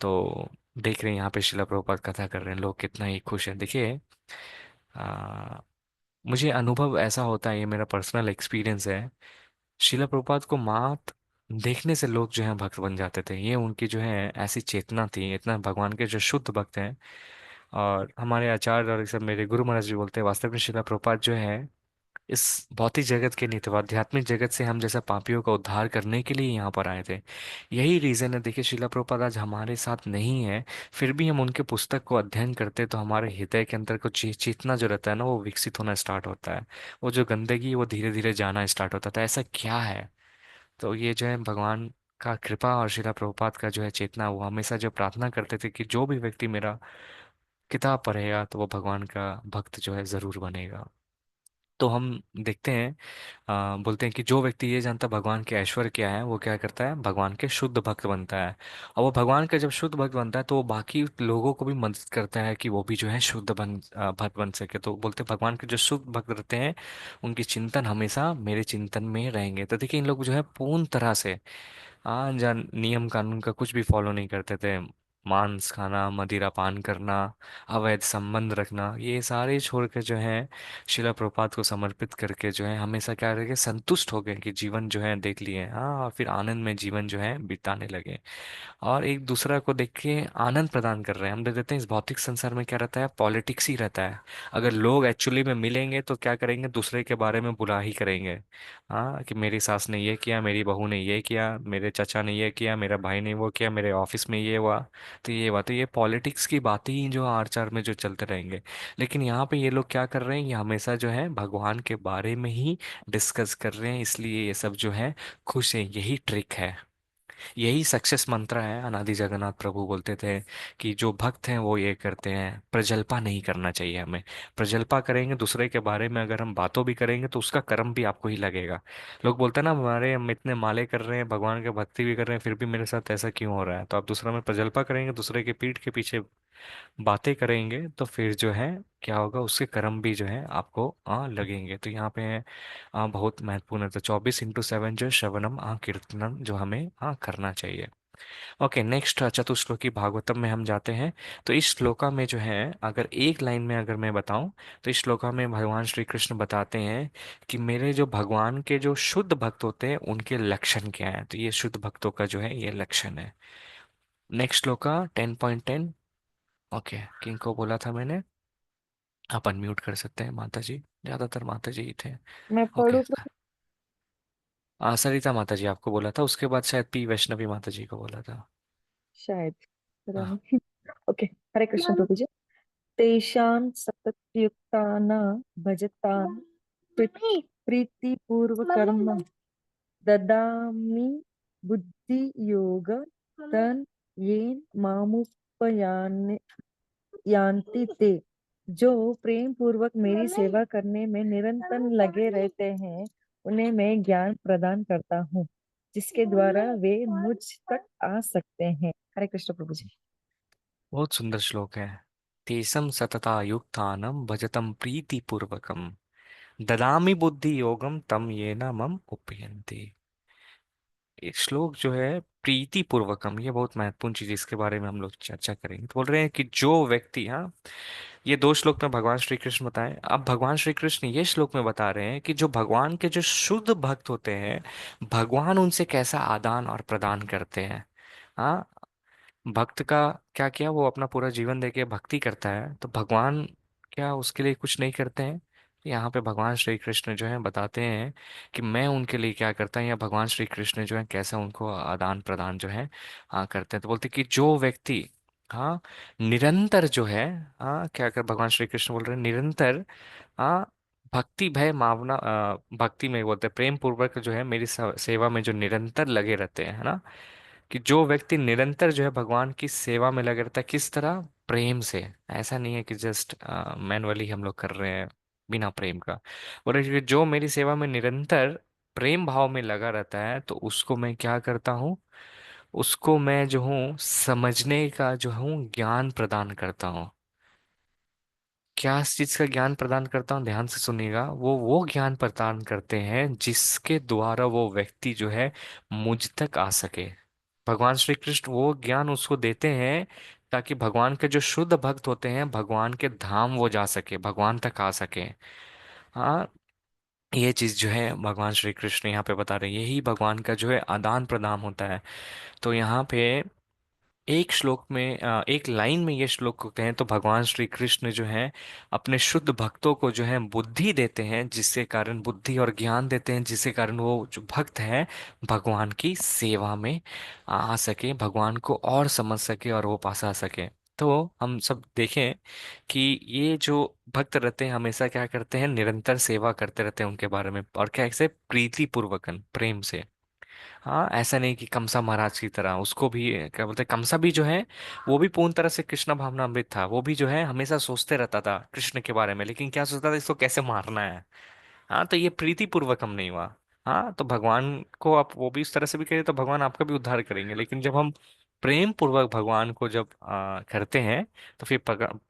Speaker 1: तो देख रहे हैं यहाँ पे शिला प्रभुपाद कथा कर रहे हैं, लोग कितना ही खुश हैं। देखिए मुझे अनुभव ऐसा होता है, ये मेरा पर्सनल एक्सपीरियंस है, शिला प्रभुपाद को मात देखने से लोग जो है भक्त बन जाते थे। ये उनकी जो है ऐसी चेतना थी, इतना भगवान के जो शुद्ध भक्त हैं। और हमारे आचार्य और सब मेरे गुरु महाराज जी बोलते हैं, वास्तव में शिला प्रभुपाद जो है इस भौतिक जगत के नहीं थे, वो आध्यात्मिक जगत से हम जैसा पापियों का उद्धार करने के लिए यहाँ पर आए थे। यही रीजन है, देखिए शिला प्रभुपाद आज हमारे साथ नहीं है, फिर भी हम उनके पुस्तक को अध्ययन करते हैं तो हमारे हृदय के अंदर को चेतना जो रहता है ना वो विकसित होना स्टार्ट होता है। वो जो गंदगी वो धीरे धीरे जाना स्टार्ट होता था। ऐसा क्या है, तो ये जो है भगवान का कृपा और शिला प्रभुपाद का जो है चेतना, वो हमेशा जो प्रार्थना करते थे कि जो भी व्यक्ति मेरा किताब पढ़ेगा तो वो भगवान का भक्त जो है जरूर बनेगा। तो हम देखते हैं, बोलते हैं कि जो व्यक्ति ये जानता भगवान के ऐश्वर्य क्या है, वो क्या करता है, भगवान के शुद्ध भक्त बनता है। और वो भगवान का जब शुद्ध भक्त बनता है तो वो बाकी लोगों को भी मदद करता है कि वो भी जो है शुद्ध भक्त बन सके। तो बोलते हैं भगवान के जो शुद्ध भक्त रहते हैं उनकी चिंतन हमेशा मेरे चिंतन में रहेंगे। तो देखिए इन लोग जो है पूर्ण तरह से जान नियम कानून का कुछ भी फॉलो नहीं करते थे। मांस खाना, मदिरा पान करना, अवैध संबंध रखना, ये सारे छोड़ के जो है शिला प्रभुपाद को समर्पित करके जो है हमेशा क्या रहे संतुष्ट हो गए कि जीवन जो है देख लिए, हाँ, और फिर आनंद में जीवन जो है बिताने लगे। और एक दूसरा को देख के आनंद प्रदान कर रहे हैं। हम देख देते हैं इस भौतिक संसार में क्या रहता है, पॉलिटिक्स ही रहता है। अगर लोग एक्चुअली में मिलेंगे तो क्या करेंगे, दूसरे के बारे में बुरा ही करेंगे। हाँ, कि मेरी सास ने ये किया, मेरी बहू ने ये किया, मेरे चाचा ने ये किया, मेरा भाई ने वो किया, मेरे ऑफिस में ये हुआ, तो ये हुआ। तो ये पॉलिटिक्स की बातें ही जो आर चार में जो चलते रहेंगे। लेकिन यहाँ पे ये लोग क्या कर रहे हैं, ये हमेशा जो है भगवान के बारे में ही डिस्कस कर रहे हैं, इसलिए ये सब जो है खुश है। यही ट्रिक है, यही सक्सेस मंत्र है। अनादि जगन्नाथ प्रभु बोलते थे कि जो भक्त हैं वो ये करते हैं, प्रजल्पा नहीं करना चाहिए हमें। प्रजल्पा करेंगे दूसरे के बारे में, अगर हम बातों भी करेंगे तो उसका कर्म भी आपको ही लगेगा। लोग बोलते हैं ना, हमारे हम इतने माले कर रहे हैं, भगवान के भक्ति भी कर रहे हैं, फिर भी मेरे साथ ऐसा क्यों हो रहा है। तो आप दूसरा में प्रजल्पा करेंगे, दूसरे के पीठ के पीछे बातें करेंगे, तो फिर जो है क्या होगा, उसके कर्म भी जो है आपको लगेंगे। तो यहाँ पे बहुत महत्वपूर्ण है। तो 24/7 जो श्रवणम कीर्तनम जो हमें करना चाहिए। ओके, नेक्स्ट चतुश्लोकी भागवतम में हम जाते हैं। तो इस श्लोका में जो है, अगर एक लाइन में अगर मैं बताऊं, तो इस श्लोका में भगवान श्री कृष्ण बताते हैं कि मेरे जो भगवान के जो शुद्ध भक्त होते हैं उनके लक्षण क्या है। तो ये शुद्ध भक्तों का जो है ये लक्षण है। नेक्स्ट श्लोका 10.10। ओके, किंग को बोला था मैंने, आप अनम्यूट कर सकते हैं माता जी, ज्यादातर माता जी ही थे।
Speaker 5: मैं
Speaker 1: ओके,
Speaker 5: पढ़ू?
Speaker 1: सरिता माता जी आपको बोला था, उसके बाद शायद पी वैष्णवी माता जी को बोला था।
Speaker 5: शायद, पता
Speaker 1: हाँ।
Speaker 5: नहीं। ओके, हरे कृष्ण प्रभु जी। तेषां सततयुक्ताना भजतां प्रीतिपूर्वकर्म ददामि बुद्धि योग तन येन मामुपयान्ति यान्ति ते। जो प्रेम पूर्वक मेरी सेवा करने में निरंतर लगे रहते हैं, उन्हें मैं ज्ञान प्रदान करता हूँ, जिसके द्वारा वे मुझ तक आ सकते हैं। हरे कृष्ण प्रभु जी।
Speaker 1: बहुत सुंदर श्लोक है। तेसम सतता युक्तानम भजतम प्रीति पूर्वकम ददामि बुद्धि योगम तम ये न मम उपयन्ति। एक श्लोक जो है प्रीति पूर्वकम, ये बहुत महत्वपूर्ण चीज है, इसके बारे में हम लोग चर्चा करेंगे। तो बोल रहे हैं कि जो व्यक्ति, हाँ, ये दो श्लोक में भगवान श्री कृष्ण बताएं। अब भगवान श्री कृष्ण ये श्लोक में बता रहे हैं कि जो भगवान के जो शुद्ध भक्त होते हैं, भगवान उनसे कैसा आदान और प्रदान करते हैं। हाँ, भक्त का क्या किया, वो अपना पूरा जीवन देके भक्ति करता है, तो भगवान क्या उसके लिए कुछ नहीं करते हैं। यहाँ पे भगवान श्री कृष्ण जो है बताते हैं कि मैं उनके लिए क्या करता हूँ, या भगवान श्री कृष्ण जो है कैसा उनको आदान प्रदान जो है करते हैं। तो बोलते हैं कि जो व्यक्ति, हाँ, निरंतर जो है, हाँ, क्या कर भगवान श्री कृष्ण बोल रहे हैं, निरंतर, हाँ, भक्ति भय मावना, भक्ति में बोलते हैं प्रेम पूर्वक जो है मेरी सेवा में जो निरंतर लगे रहते हैं, है ना। कि जो व्यक्ति निरंतर जो है भगवान की सेवा में लगे रहता है, किस तरह, प्रेम से। ऐसा नहीं है कि जस्ट मैनुअली हम लोग कर रहे हैं बिना प्रेम का। और ये जो मेरी सेवा में निरंतर प्रेम भाव में लगा रहता है, तो उसको मैं क्या करता हूँ, उसको मैं जो हूँ समझने का जो हूँ ज्ञान प्रदान करता हूँ। क्या इस चीज का ज्ञान प्रदान करता हूँ, ध्यान से सुनिएगा। वो ज्ञान प्रदान करते हैं जिसके द्वारा वो व्यक्ति जो है मुझ तक आ सके। भगवान श्री कृष्ण वो ज्ञान उसको देते हैं ताकि भगवान के जो शुद्ध भक्त होते हैं भगवान के धाम वो जा सके, भगवान तक आ सके। हाँ, ये चीज जो है भगवान श्री कृष्ण यहाँ पे बता रहे हैं, यही भगवान का जो है आदान प्रदान होता है। तो यहाँ पे एक श्लोक में, एक लाइन में ये श्लोक को कहें तो भगवान श्री कृष्ण जो है अपने शुद्ध भक्तों को जो है बुद्धि देते हैं, जिसके कारण बुद्धि और ज्ञान देते हैं, जिसके कारण वो जो भक्त है भगवान की सेवा में आ सके, भगवान को और समझ सके और वो पास आ सके। तो हम सब देखें कि ये जो भक्त रहते हैं हमेशा क्या करते हैं, निरंतर सेवा करते रहते हैं उनके बारे में, और क्या ऐसे प्रीति पूर्वकन प्रेम से। हाँ, ऐसा नहीं कि कंसा महाराज की तरह, उसको भी क्या बोलते हैं, कंसा भी जो है वो भी पूर्ण तरह से कृष्ण भावनामृत था। वो भी जो है हमेशा सोचते रहता था कृष्ण के बारे में, लेकिन क्या सोचता था, इसको कैसे मारना है। हाँ, तो ये प्रीति पूर्वक हम नहीं हुआ। हाँ, तो भगवान को आप वो भी इस तरह से भी करें तो भगवान आपका भी उद्धार करेंगे, लेकिन जब हम प्रेम पूर्वक भगवान को जब करते हैं, तो फिर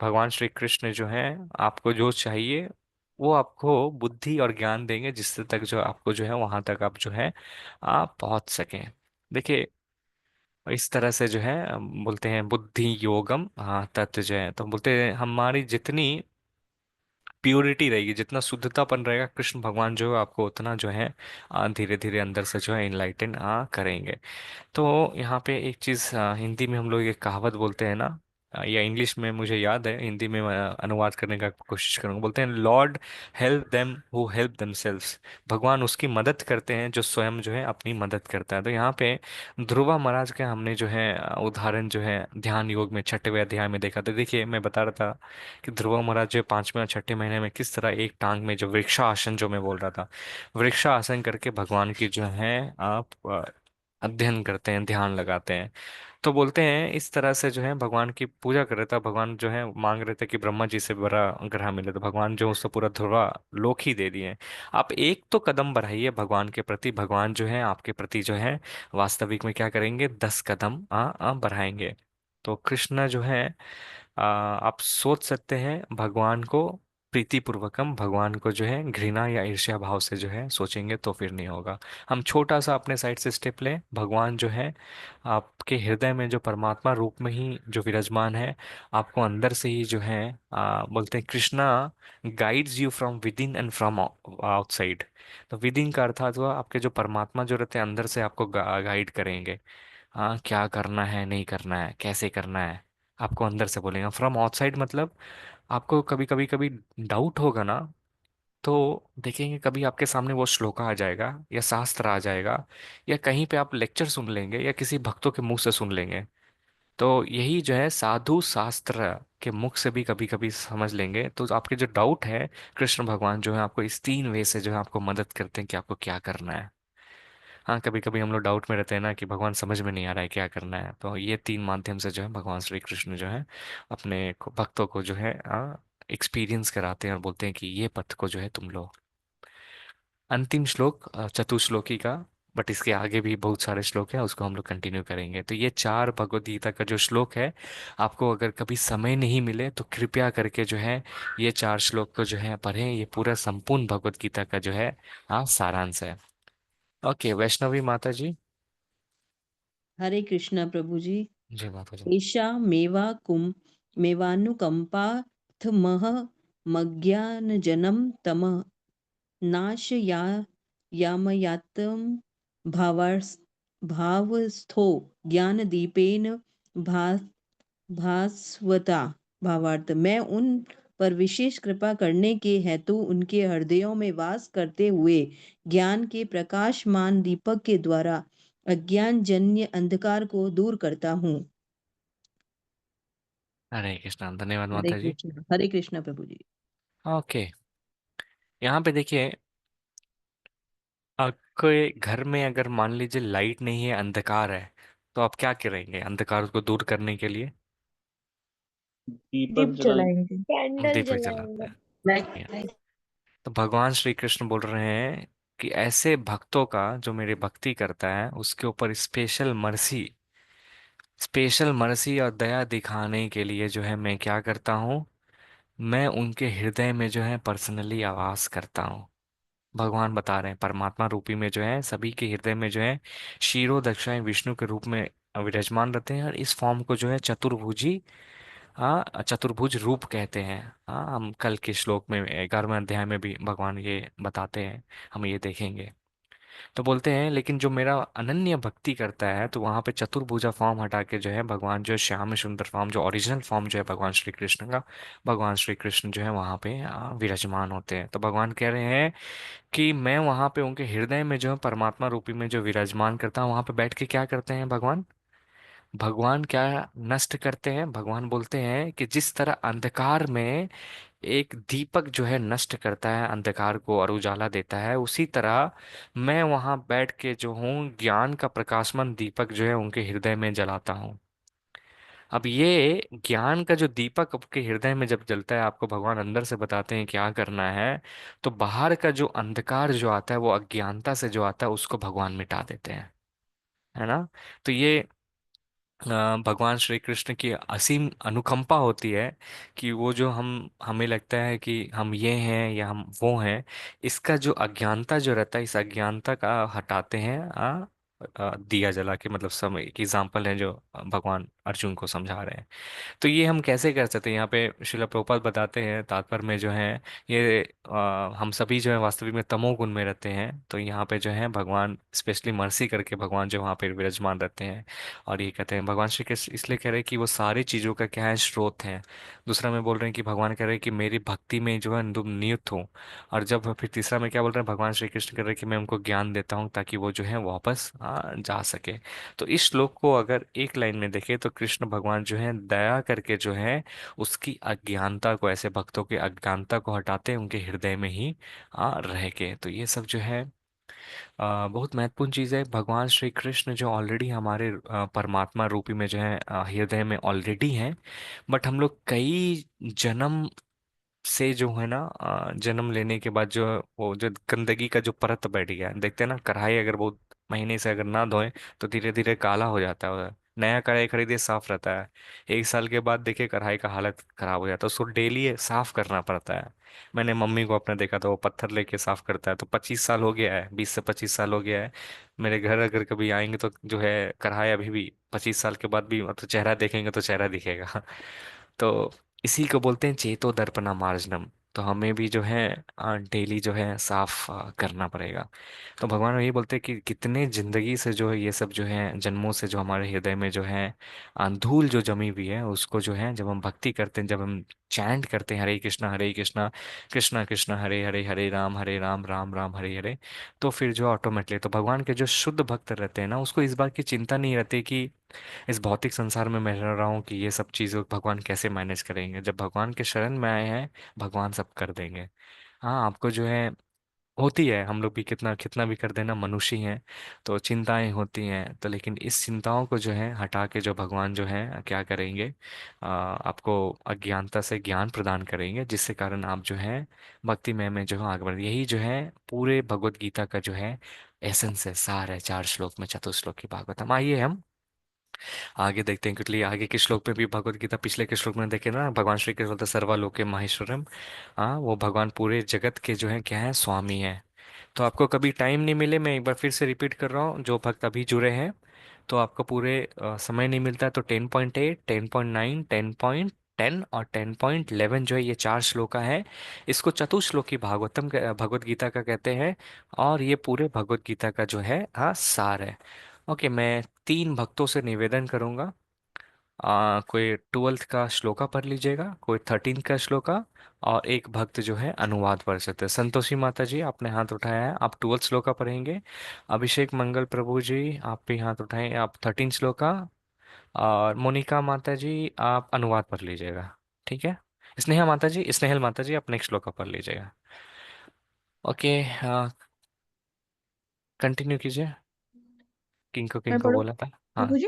Speaker 1: भगवान श्री कृष्ण जो है आपको जो चाहिए वो आपको बुद्धि और ज्ञान देंगे, जिससे तक जो आपको जो है वहां तक आप जो है आप पहुंच सकें। देखिए, और इस तरह से जो है बोलते हैं बुद्धि योगम, हाँ तत्व जो है, तो बोलते हैं हमारी जितनी प्योरिटी रहेगी, जितना शुद्धतापन रहेगा, कृष्ण भगवान जो है आपको उतना जो है धीरे धीरे अंदर से जो है इनलाइटन करेंगे। तो यहाँ पे एक चीज हिंदी में हम लोग एक कहावत बोलते हैं ना, या इंग्लिश में मुझे याद है, हिंदी में मैं अनुवाद करने का कोशिश करूंगा। बोलते हैं Lord help them who help themselves. भगवान उसकी मदद करते हैं जो स्वयं जो है अपनी मदद करता है। तो यहाँ पे ध्रुवा महाराज का हमने जो है उदाहरण जो है ध्यान योग में 6वें अध्याय में देखा था। देखिए मैं बता रहा था कि ध्रुवा महाराज जो 5वें और 6ठे महीने में किस तरह एक टांग में जो वृक्षासन जो मैं बोल रहा था, वृक्षासन करके भगवान की जो है आप अध्ययन करते हैं, ध्यान लगाते हैं। तो बोलते हैं इस तरह से जो है भगवान की पूजा कर रहे थे। भगवान जो है मांग रहे थे कि ब्रह्मा जी से बड़ा ग्रह मिले, तो भगवान जो उसको पूरा ध्रुवा लोक ही दे दिए। आप एक तो कदम बढ़ाइए भगवान के प्रति, भगवान जो है आपके प्रति जो है वास्तविक में क्या करेंगे, 10 कदम बढ़ाएंगे। तो कृष्ण जो है आप सोच सकते हैं भगवान को प्रीति पूर्वकम, भगवान को जो है घृणा या ईर्ष्या भाव से जो है सोचेंगे तो फिर नहीं होगा। हम छोटा सा अपने साइड से स्टेप लें, भगवान जो है आपके हृदय में जो परमात्मा रूप में ही जो विराजमान है, आपको अंदर से ही जो है बोलते हैं Krishna guides you from with in and from outside. तो विद इन का अर्थात हुआ आपके जो परमात्मा जो रहते हैं अंदर से आपको गाइड करेंगे। हाँ क्या करना है, नहीं करना है, कैसे करना है, आपको अंदर से बोलेंगे। फ्रॉम आउटसाइड मतलब आपको कभी कभी कभी डाउट होगा ना, तो देखेंगे कभी आपके सामने वो श्लोका आ जाएगा या शास्त्र आ जाएगा, या कहीं पे आप लेक्चर सुन लेंगे या किसी भक्तों के मुंह से सुन लेंगे। तो यही जो है साधु शास्त्र के मुख से भी कभी कभी समझ लेंगे, तो आपके जो डाउट है, कृष्ण भगवान जो है आपको इस 3 वे से जो है आपको मदद करते हैं कि आपको क्या करना है। हाँ कभी कभी हम लोग डाउट में रहते हैं ना कि भगवान समझ में नहीं आ रहा है क्या करना है, तो ये 3 माध्यम से जो है भगवान श्री कृष्ण जो है अपने भक्तों को जो है एक्सपीरियंस कराते हैं और बोलते हैं कि ये पथ को जो है तुम लो। अंतिम श्लोक चतुश्लोकी का, बट इसके आगे भी बहुत सारे श्लोक हैं, उसको हम लोग कंटिन्यू करेंगे। तो ये 4 भगवद गीता का जो श्लोक है, आपको अगर कभी समय नहीं मिले तो कृपया करके जो है ये 4 श्लोक को जो है पढ़ें। ये पूरा संपूर्ण भगवद गीता का जो है सारांश है। ओके वैष्णवी माता जी।
Speaker 9: हरे कृष्णा प्रभु जी।
Speaker 1: जय माता जी।
Speaker 9: एषा मेवानुकंपार्थमः मज्ञानजनं तमः नाशया यामयातं भावस्थो ज्ञानदीपेन भा भास्वता। भावार्थ, मैं उन पर विशेष कृपा करने के हेतु उनके हृदयों में वास करते हुए ज्ञान के प्रकाशमान दीपक के द्वारा अज्ञान जन्य अंधकार को दूर करता हूँ।
Speaker 1: हरे कृष्णा, धन्यवाद
Speaker 9: हरे
Speaker 1: माता जी।
Speaker 9: कृष्ण, हरे कृष्णा प्रभु जी।
Speaker 1: ओके, यहाँ पे देखिए आपके घर में अगर मान लीजिए लाइट नहीं है, अंधकार है, तो आप क्या करेंगे अंधकार को दूर करने के लिए?
Speaker 2: दीपक
Speaker 6: दीप
Speaker 2: जलाएंगे।
Speaker 6: जलाएंगे, कैंडल
Speaker 1: दीपक जलाते
Speaker 6: जलाएंगे।
Speaker 1: हैं। Yeah. तो भगवान श्री कृष्ण बोल रहे हैं कि ऐसे भक्तों का जो मेरी भक्ति करता है उसके ऊपर स्पेशल मर्सी और दया दिखाने के लिए जो है मैं क्या करता हूँ, मैं उनके हृदय में जो है पर्सनली आवास करता हूँ। भगवान बता रहे हैं परमात्मा रूपी में जो है सभी के हृदय में जो है शीरो दक्षाएं विष्णु के रूप में विराजमान रहते हैं, और इस फॉर्म को जो है चतुर्भुजी चतुर्भुज रूप कहते हैं। हम कल के श्लोक में 11वें अध्याय में भी भगवान ये बताते हैं, हम ये देखेंगे। तो बोलते हैं लेकिन जो मेरा अनन्य भक्ति करता है, तो वहां पे चतुर्भुजा फॉर्म हटा के जो है भगवान जो श्याम सुंदर फॉर्म, जो ओरिजिनल फॉर्म जो है भगवान श्री कृष्ण का, भगवान श्री कृष्ण जो है वहां पे विराजमान होते हैं। तो भगवान कह रहे हैं कि मैं वहां पे उनके हृदय में जो है परमात्मा रूपी में जो विराजमान करता हूँ, वहां पे बैठ के क्या करते हैं भगवान, भगवान क्या नष्ट करते हैं। भगवान बोलते हैं कि जिस तरह अंधकार में एक दीपक जो है नष्ट करता है अंधकार को और उजाला देता है, उसी तरह मैं वहां बैठ के जो हूँ ज्ञान का प्रकाशमान दीपक जो है उनके हृदय में जलाता हूँ। अब ये ज्ञान का जो दीपक आपके हृदय में जब जलता है, आपको भगवान अंदर से बताते हैं क्या करना है, तो बाहर का जो अंधकार जो आता है, वो अज्ञानता से जो आता है, उसको भगवान मिटा देते हैं, है ना। तो ये भगवान श्री कृष्ण की असीम अनुकंपा होती है कि वो जो हमें लगता है कि हम ये हैं या हम वो हैं, इसका जो अज्ञानता जो रहता है, इस अज्ञानता का हटाते हैं दिया जला के, मतलब समय एक एग्जाम्पल है जो भगवान अर्जुन को समझा रहे हैं। तो ये हम कैसे कर सकते हैं, यहाँ पे श्रील प्रभुपाद बताते हैं तात्पर्य में जो है, ये हम सभी जो है वास्तविक में तमोगुण में रहते हैं। तो यहाँ पे जो है भगवान स्पेशली मर्सी करके भगवान जो वहाँ पे विराजमान रहते हैं। और ये कहते हैं भगवान श्री कृष्ण इसलिए कह रहे हैं कि वो सारी चीज़ों का क्या है, स्रोत है। दूसरा में बोल रहे हैं कि भगवान कह रहे हैं कि मेरी भक्ति में जो है तुम नियुक्त हो। और जब फिर तीसरा में क्या बोल रहे हैं, भगवान श्री कृष्ण कह रहे हैं कि मैं उनको ज्ञान देता हूँ ताकि वो जो है वापस जा सके। तो इस श्लोक को अगर एक लाइन में देखें तो कृष्ण भगवान जो है दया करके जो है उसकी अज्ञानता को, ऐसे भक्तों की अज्ञानता को हटाते हैं, उनके हृदय में ही रह के। तो ये सब जो है बहुत महत्वपूर्ण चीज़ है। भगवान श्री कृष्ण जो ऑलरेडी हमारे परमात्मा रूपी में जो है हृदय में ऑलरेडी हैं। बट हम लोग कई जन्म से जो है ना, जन्म लेने के बाद जो वो जो गंदगी का जो परत बैठ गया है, देखते हैं ना, कढ़ाई अगर बहुत महीने से अगर ना धोए तो धीरे धीरे काला हो जाता है। नया कढ़ाई खरीदे साफ रहता है, 1 साल के बाद देखिए कढ़ाई का हालत खराब हो जाता है, उसको डेली साफ करना पड़ता है। मैंने मम्मी को अपना देखा था, वो पत्थर लेके साफ करता है। तो 25 साल हो गया है, 20 से 25 साल हो गया है। मेरे घर अगर कभी आएंगे तो जो है कढ़ाई अभी भी 25 साल के बाद भी, मतलब चेहरा देखेंगे तो चेहरा दिखेगा। तो इसी को बोलते हैं चेतो दर्पणा मार्जनम। तो हमें भी जो है डेली जो है साफ करना पड़ेगा। तो भगवान यही बोलते हैं कि कितने जिंदगी से जो है ये सब जो है जन्मों से जो हमारे हृदय में जो है धूल जो जमी हुई है, उसको जो है जब हम भक्ति करते हैं, जब हम चैंट करते हैं हरे कृष्णा कृष्णा कृष्णा हरे हरे, हरे राम राम राम हरे हरे, तो फिर जो ऑटोमेटिकली तो भगवान के जो शुद्ध भक्त रहते हैं ना, उसको इस बात की चिंता नहीं रहती कि इस भौतिक संसार में मैं रह रहा हूँ कि ये सब चीज़ों भगवान कैसे मैनेज करेंगे। जब भगवान के शरण में आए हैं, भगवान सब कर देंगे। हाँ, आपको जो है होती है, हम लोग भी कितना कितना भी कर देना, मनुष्य ही हैं, तो चिंताएं होती हैं। तो लेकिन इस चिंताओं को जो है हटा के जो भगवान जो है क्या करेंगे, आपको अज्ञानता से ज्ञान प्रदान करेंगे, जिससे कारण आप जो है भक्तिमय में जो है आगे बढ़े। यही जो है पूरे भगवत गीता का जो है एसेंस है, सार है, 4 श्लोक में, चतुश्लोक की भागवतम। आइए हम आगे देखते हैं, क्योंकि आगे के श्लोक में भी भगवत गीता, पिछले के श्लोक में देखे ना, भगवान श्री कृष्ण बोलते सर्वलोके माहेश्वरम। हाँ, वो भगवान पूरे जगत के जो है क्या है, स्वामी है। तो आपको कभी टाइम नहीं मिले, मैं एक बार फिर से रिपीट कर रहा हूँ, जो भक्त अभी जुड़े हैं तो आपको पूरे समय नहीं मिलता है, तो 10.8, 10.9, 10.10 और 10.11 जो है ये 4 श्लोका है। इसको चतुश्लोकी भागवतम भगवत गीता का कहते हैं। और ये पूरे भगवत गीता का जो है सार है। ओके, मैं 3 भक्तों से निवेदन करूंगा, कोई 12th का श्लोका पढ़ लीजिएगा, कोई 13th का श्लोका, और एक भक्त जो है अनुवाद पढ़ सकते हैं। संतोषी माता जी आपने हाथ उठाया है, आप 12th श्लोका पढ़ेंगे। अभिषेक मंगल प्रभु जी आप भी हाथ उठाएं, आप 13 श्लोका। और मोनिका माता जी आप अनुवाद पढ़ लीजिएगा, ठीक है। स्नेहा माता जी, स्नेहल माता जी आप नेक्स्ट श्लोका पढ़ लीजिएगा। ओके, कंटिन्यू कीजिए। किंको
Speaker 10: मैं
Speaker 1: किंको
Speaker 10: पढ़ूं
Speaker 1: बोला था। हाँ,
Speaker 10: प्रभु जी।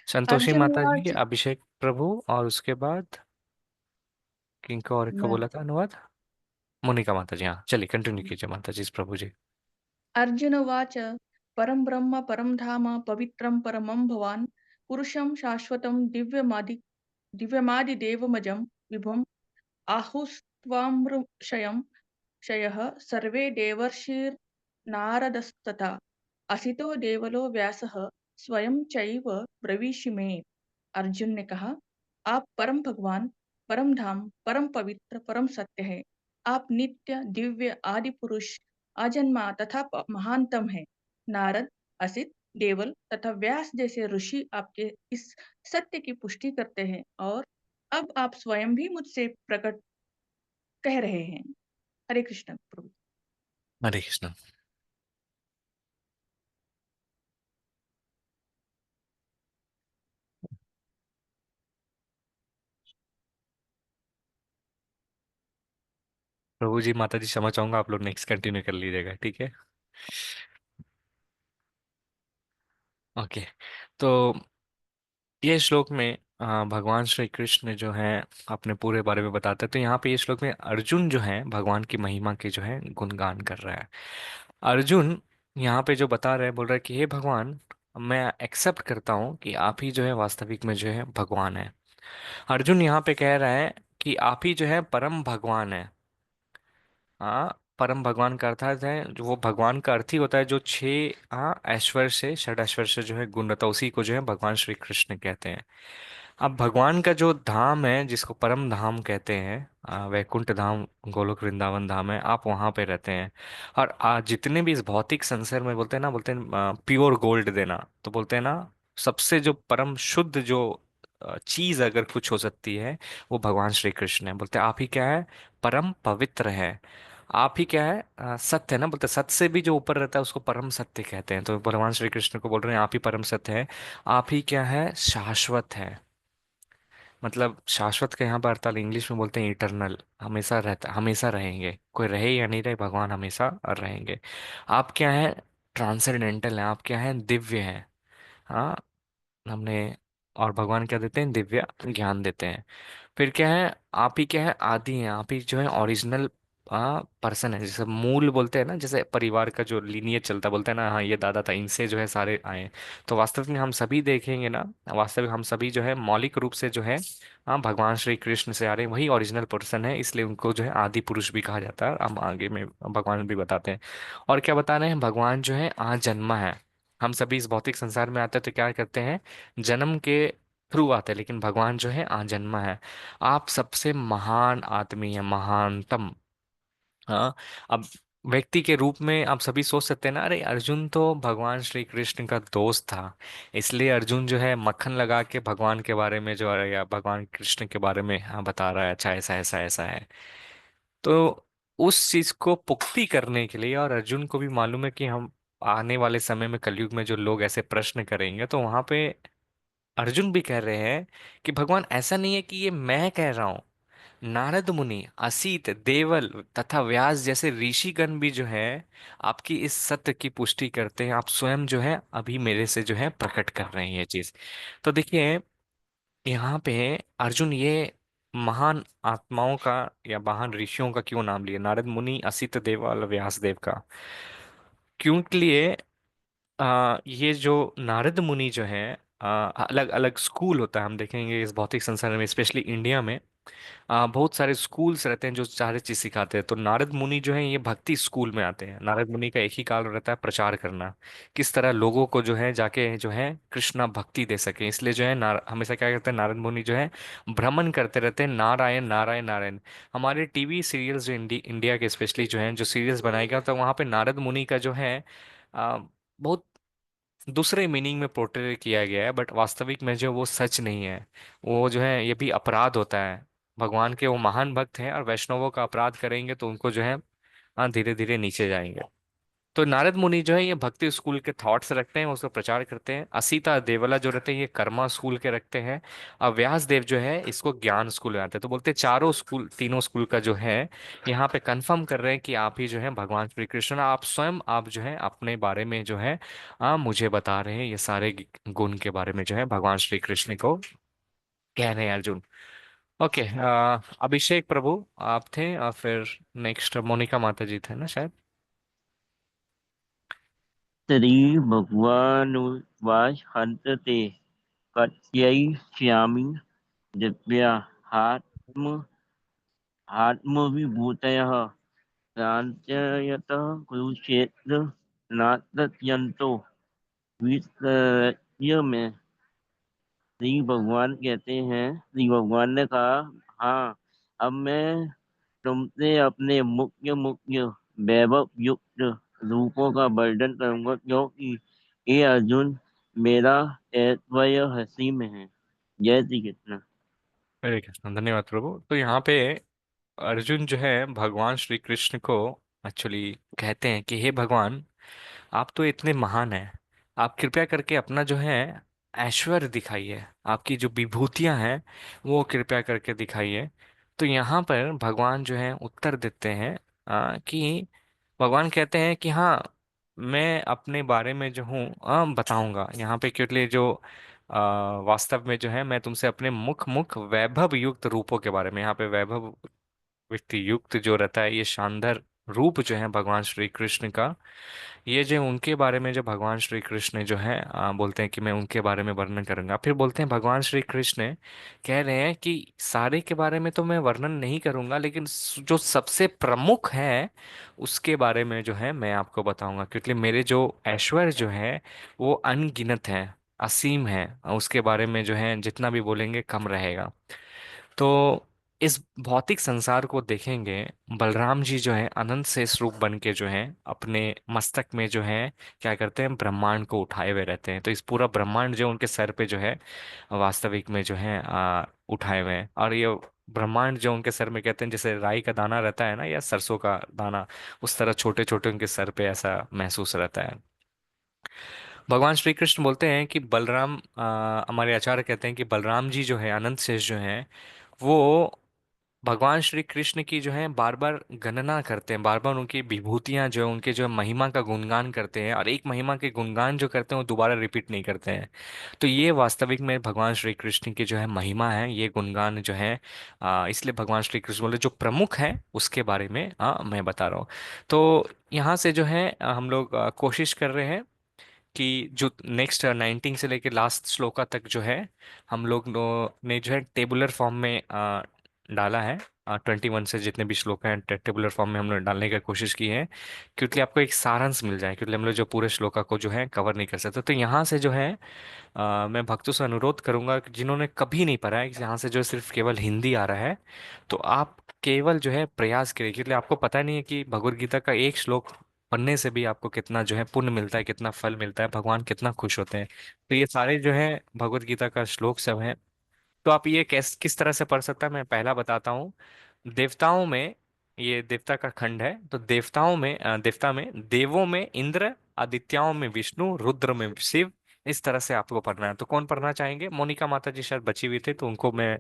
Speaker 1: संतोषी
Speaker 10: अर्जुन
Speaker 1: माता जी,
Speaker 10: वाच।
Speaker 1: अभिषेक प्रभु, और उसके बाद किंको और एक को
Speaker 10: मैं
Speaker 1: बोला था अनुवाद, मोनिका माता जी। हाँ, चलिए कंटिन्यू कीजिए माता जी, प्रभु जी।
Speaker 10: अर्जुन वाच। परम ब्रह्म परम धाम पवित्रं परमं भवान् पुरुषं शाश्वतं दिव्यमादिदेवमजं विभुम् आहुस्त्वामृषयं शयः सर्वे देवर्षिर्नारदस्तथा असितो देवलो व्यासः स्वयं चैव ब्रवीषि मे। अर्जुन ने कहा, आप परम भगवान, परम धाम, परम पवित्र, परम सत्य है। आप नित्य दिव्य आदि पुरुष, अजन्मा तथा महानतम है। नारद, असित, देवल तथा व्यास जैसे ऋषि आपके इस सत्य की पुष्टि करते हैं और अब आप स्वयं भी मुझसे प्रकट कह रहे हैं। हरे कृष्ण प्रभु।
Speaker 1: हरे कृष्ण। प्रभु जी, माता जी क्षमा चाहूंगा, आप लोग नेक्स्ट कंटिन्यू कर लीजिएगा, ठीक है। ओके, तो ये श्लोक में भगवान श्री कृष्ण जो है अपने पूरे बारे में बताते हैं। तो यहाँ पे ये श्लोक में अर्जुन जो है भगवान की महिमा के जो है गुणगान कर रहा है। अर्जुन यहाँ पे जो बता रहे हैं, बोल रहा है कि हे भगवान, मैं एक्सेप्ट करता हूँ कि आप ही जो है वास्तविक में जो है भगवान है। अर्जुन यहाँ पे कह रहा है कि आप ही जो है परम भगवान है। हाँ, परम भगवान का अर्थात है, जो वो भगवान का अर्थ ही होता है जो छह ऐश्वर्य से, षड ऐश्वर्य से जो है गुण रहता है, उसी को जो है भगवान श्री कृष्ण कहते हैं। अब भगवान का जो धाम है जिसको परम धाम कहते हैं, वैकुंठ धाम, गोलोक वृंदावन धाम है, आप वहां पे रहते हैं। और जितने भी इस भौतिक संसार में बोलते हैं ना, बोलते हैं प्योर गोल्ड देना, तो बोलते हैं ना सबसे जो परम शुद्ध जो चीज अगर कुछ हो सकती है वो भगवान श्री कृष्ण है। बोलते हैं आप ही क्या है, परम पवित्र है। आप ही क्या है, सत्य है ना, बोलते हैं, सत्य से भी जो ऊपर रहता है उसको परम सत्य कहते हैं। तो भगवान श्री कृष्ण को बोल रहे हैं आप ही परम सत्य है। आप ही क्या है, शाश्वत है। मतलब शाश्वत का यहाँ पर अर्थात इंग्लिश में बोलते हैं इटरनल, हमेशा रहता, हमेशा रहेंगे, कोई रहे या नहीं रहे भगवान हमेशा रहेंगे। आप क्या है, ट्रांसेंडेंटल है। आप क्या है, दिव्य है। हाँ, हमने, और भगवान क्या देते हैं, दिव्य ज्ञान देते हैं। फिर क्या है, आप ही क्या है, आदि हैं। आप ही जो है ओरिजिनल पर्सन है। जैसे मूल बोलते हैं ना, जैसे परिवार का जो लीनियज चलता है, बोलते हैं ना हाँ ये दादा था, इनसे जो है सारे आए हैं। तो वास्तविक में हम सभी देखेंगे ना, वास्तविक हम सभी जो है मौलिक रूप से जो है भगवान श्री कृष्ण से आ रहे हैं, वही ओरिजिनल पर्सन है, इसलिए उनको जो है आदि पुरुष भी कहा जाता है। हम आगे में भगवान भी बताते हैं। और क्या बता रहे हैं, भगवान जो है जन्मा है। हम सभी इस भौतिक संसार में आते हैं तो क्या करते हैं, जन्म के थ्रू आते हैं, लेकिन भगवान जो है जन्मा है। आप सबसे महान आदमी है, महानतम। हाँ। अब व्यक्ति के रूप में आप सभी सोच सकते हैं ना, अरे अर्जुन तो भगवान श्री कृष्ण का दोस्त था, इसलिए अर्जुन जो है मक्खन लगा के भगवान के बारे में जो है या भगवान कृष्ण के बारे में बता रहा है, अच्छा ऐसा ऐसा ऐसा है। तो उस चीज को पुख्ती करने के लिए, और अर्जुन को भी मालूम है कि हम आने वाले समय में कलयुग में जो लोग ऐसे प्रश्न करेंगे, तो वहां पे अर्जुन भी कह रहे हैं कि भगवान ऐसा नहीं है कि ये मैं कह रहा हूं, नारद मुनि, असीत, देवल तथा व्यास जैसे ऋषिगण भी जो है आपकी इस सत्य की पुष्टि करते हैं। आप स्वयं जो है अभी मेरे से जो है प्रकट कर रहे हैं ये चीज। तो देखिए यहाँ पे अर्जुन ये महान आत्माओं का या महान ऋषियों का क्यों नाम लिया, नारद मुनि, असित, देवल, व्यास देव का क्यों लिए? ये जो नारद मुनि जो है, अलग अलग स्कूल होता है, हम देखेंगे इस भौतिक संसार में, स्पेशली इंडिया में बहुत सारे स्कूल्स रहते हैं जो सारे चीज सिखाते हैं। तो नारद मुनि जो है ये भक्ति स्कूल में आते हैं। नारद मुनि का एक ही काम रहता है, प्रचार करना, किस तरह लोगों को जो है जाके जो है कृष्णा भक्ति दे सके। इसलिए जो है हमेशा क्या करते हैं, नारद मुनि जो है भ्रमण करते रहते हैं, नारायण नारायण नारायण। हमारे टीवी सीरियल्स जो इंडिया के स्पेशली जो है जो सीरियल्स बनाए गए, तो वहाँ पे नारद मुनि का जो है बहुत दूसरे मीनिंग में पोर्ट्रे किया गया है, बट वास्तविक में जो वो सच नहीं है। वो जो है ये भी अपराध होता है। भगवान के वो महान भक्त हैं और वैष्णवों का अपराध करेंगे तो उनको जो है धीरे धीरे नीचे जाएंगे। तो नारद मुनि जो है ये भक्ति स्कूल के थॉट्स रखते हैं, उसका प्रचार करते हैं। असीता देवला जो रहते हैं ये कर्मा स्कूल के रखते हैं। और व्यास देव जो है इसको ज्ञान स्कूल में आते हैं। तो बोलते हैं चारों स्कूल, तीनों स्कूल का जो है यहाँ पे कंफर्म कर रहे हैं कि आप ही जो है भगवान श्री कृष्ण, आप स्वयं आप जो है अपने बारे में जो है मुझे बता रहे हैं ये सारे गुण के बारे में जो है भगवान श्री कृष्ण को कह रहे हैं अर्जुन। ओके, अभिषेक प्रभु आप थे, और फिर नेक्स्ट मोनिका माता जी थे ना शायद।
Speaker 11: श्रीभगवानुवाच हन्त ते कथयिष्यामि दिव्याहात्म आत्मविभूतयः प्राञ्जयतः कुरुक्षेत्र नात्यन्तो विसर्य में। श्री भगवान ने कहा, हाँ, अब मैं तुमसे अपने मुख्य मुख्य वैभव युक्त रूपों का वर्णन करूंगा, क्योंकि ये अर्जुन मेरा ऐश्वर्य हसी में है। जय श्री कृष्ण।
Speaker 1: हरे कृष्ण, धन्यवाद प्रभु। तो यहाँ पे अर्जुन जो है भगवान श्री कृष्ण को एक्चुअली कहते हैं कि हे भगवान, आप तो इतने महान हैं, आप कृपया करके अपना जो है ऐश्वर्य दिखाइए, आपकी जो विभूतियां हैं वो कृपया करके दिखाइए। तो यहाँ पर भगवान जो है उत्तर देते हैं कि भगवान कहते हैं कि हाँ, मैं अपने बारे में जो हूँ बताऊंगा यहाँ पे, क्योंकि जो वास्तव में जो है मैं तुमसे अपने मुख मुख वैभव युक्त रूपों के बारे में, यहाँ पे वैभव व्यक्ति युक्त जो रहता है ये शानदार रूप जो है भगवान श्री कृष्ण का, ये जो उनके बारे में जो भगवान श्री कृष्ण जो है बोलते हैं कि मैं उनके बारे में वर्णन करूंगा। फिर बोलते हैं भगवान श्री कृष्ण कह रहे हैं कि सारे के बारे में तो मैं वर्णन नहीं करूंगा, लेकिन जो सबसे प्रमुख है उसके बारे में जो है मैं आपको बताऊंगा, क्योंकि मेरे जो ऐश्वर्य जो है वो अनगिनत है, असीम है। उसके बारे में जो है जितना भी बोलेंगे कम रहेगा। तो इस भौतिक संसार को देखेंगे, बलराम जी जो है अनंत से स्वरूप बन के जो है अपने मस्तक में जो है क्या करते हैं, ब्रह्मांड को उठाए हुए रहते हैं। तो इस पूरा ब्रह्मांड जो उनके सर पे जो है वास्तविक में जो है उठाए हुए हैं। और ये ब्रह्मांड जो उनके सर में कहते हैं जैसे राई का दाना रहता है ना, या सरसों का दाना, उस तरह छोटे छोटे उनके सर पे ऐसा महसूस रहता है। भगवान श्री कृष्ण बोलते हैं कि बलराम, हमारे आचार्य कहते हैं कि बलराम जी जो है अनंत शेष जो है वो भगवान श्री कृष्ण की जो है बार बार गणना करते हैं, बार बार उनकी विभूतियां जो है उनके जो है महिमा का गुणगान करते हैं, और एक महिमा के गुणगान जो करते हैं वो दोबारा रिपीट नहीं करते हैं। तो ये वास्तविक में भगवान श्री कृष्ण की जो है महिमा है, ये गुणगान जो है इसलिए भगवान श्री कृष्ण बोले जो प्रमुख है उसके बारे में मैं बता रहा हूँ। तो यहाँ से जो है हम लोग कोशिश कर रहे हैं कि जो नेक्स्ट 19 से लेकर लास्ट श्लोका तक जो है हम लोग ने जो है टेबुलर फॉर्म में डाला है। 21 से जितने भी श्लोक हैं टेबुलर फॉर्म में हमने डालने की कोशिश की है, क्योंकि आपको एक सारांश मिल जाए, क्योंकि हम लोग जो पूरे श्लोका को जो है कवर नहीं कर सकते। तो यहाँ से जो है मैं भक्तों से अनुरोध करूंगा कि जिन्होंने कभी नहीं पढ़ा है, यहाँ से जो सिर्फ केवल हिंदी आ रहा है, तो आप केवल जो है प्रयास करिए, क्योंकि आपको पता नहीं है कि भगवत गीता का एक श्लोक पढ़ने से भी आपको कितना जो है पुण्य मिलता है, कितना फल मिलता है, भगवान कितना खुश होते हैं। तो ये सारे जो है भगवत गीता का श्लोक सब है। तो आप ये किस तरह से पढ़ सकता है, मैं पहला बताता हूँ। देवताओं में, ये देवता का खंड है, तो देवता में देवों में इंद्र, आदित्यों में विष्णु, रुद्र में शिव, इस तरह से आपको पढ़ना है। तो कौन पढ़ना चाहेंगे? मोनिका माता जी शायद बची हुई थे, तो उनको मैं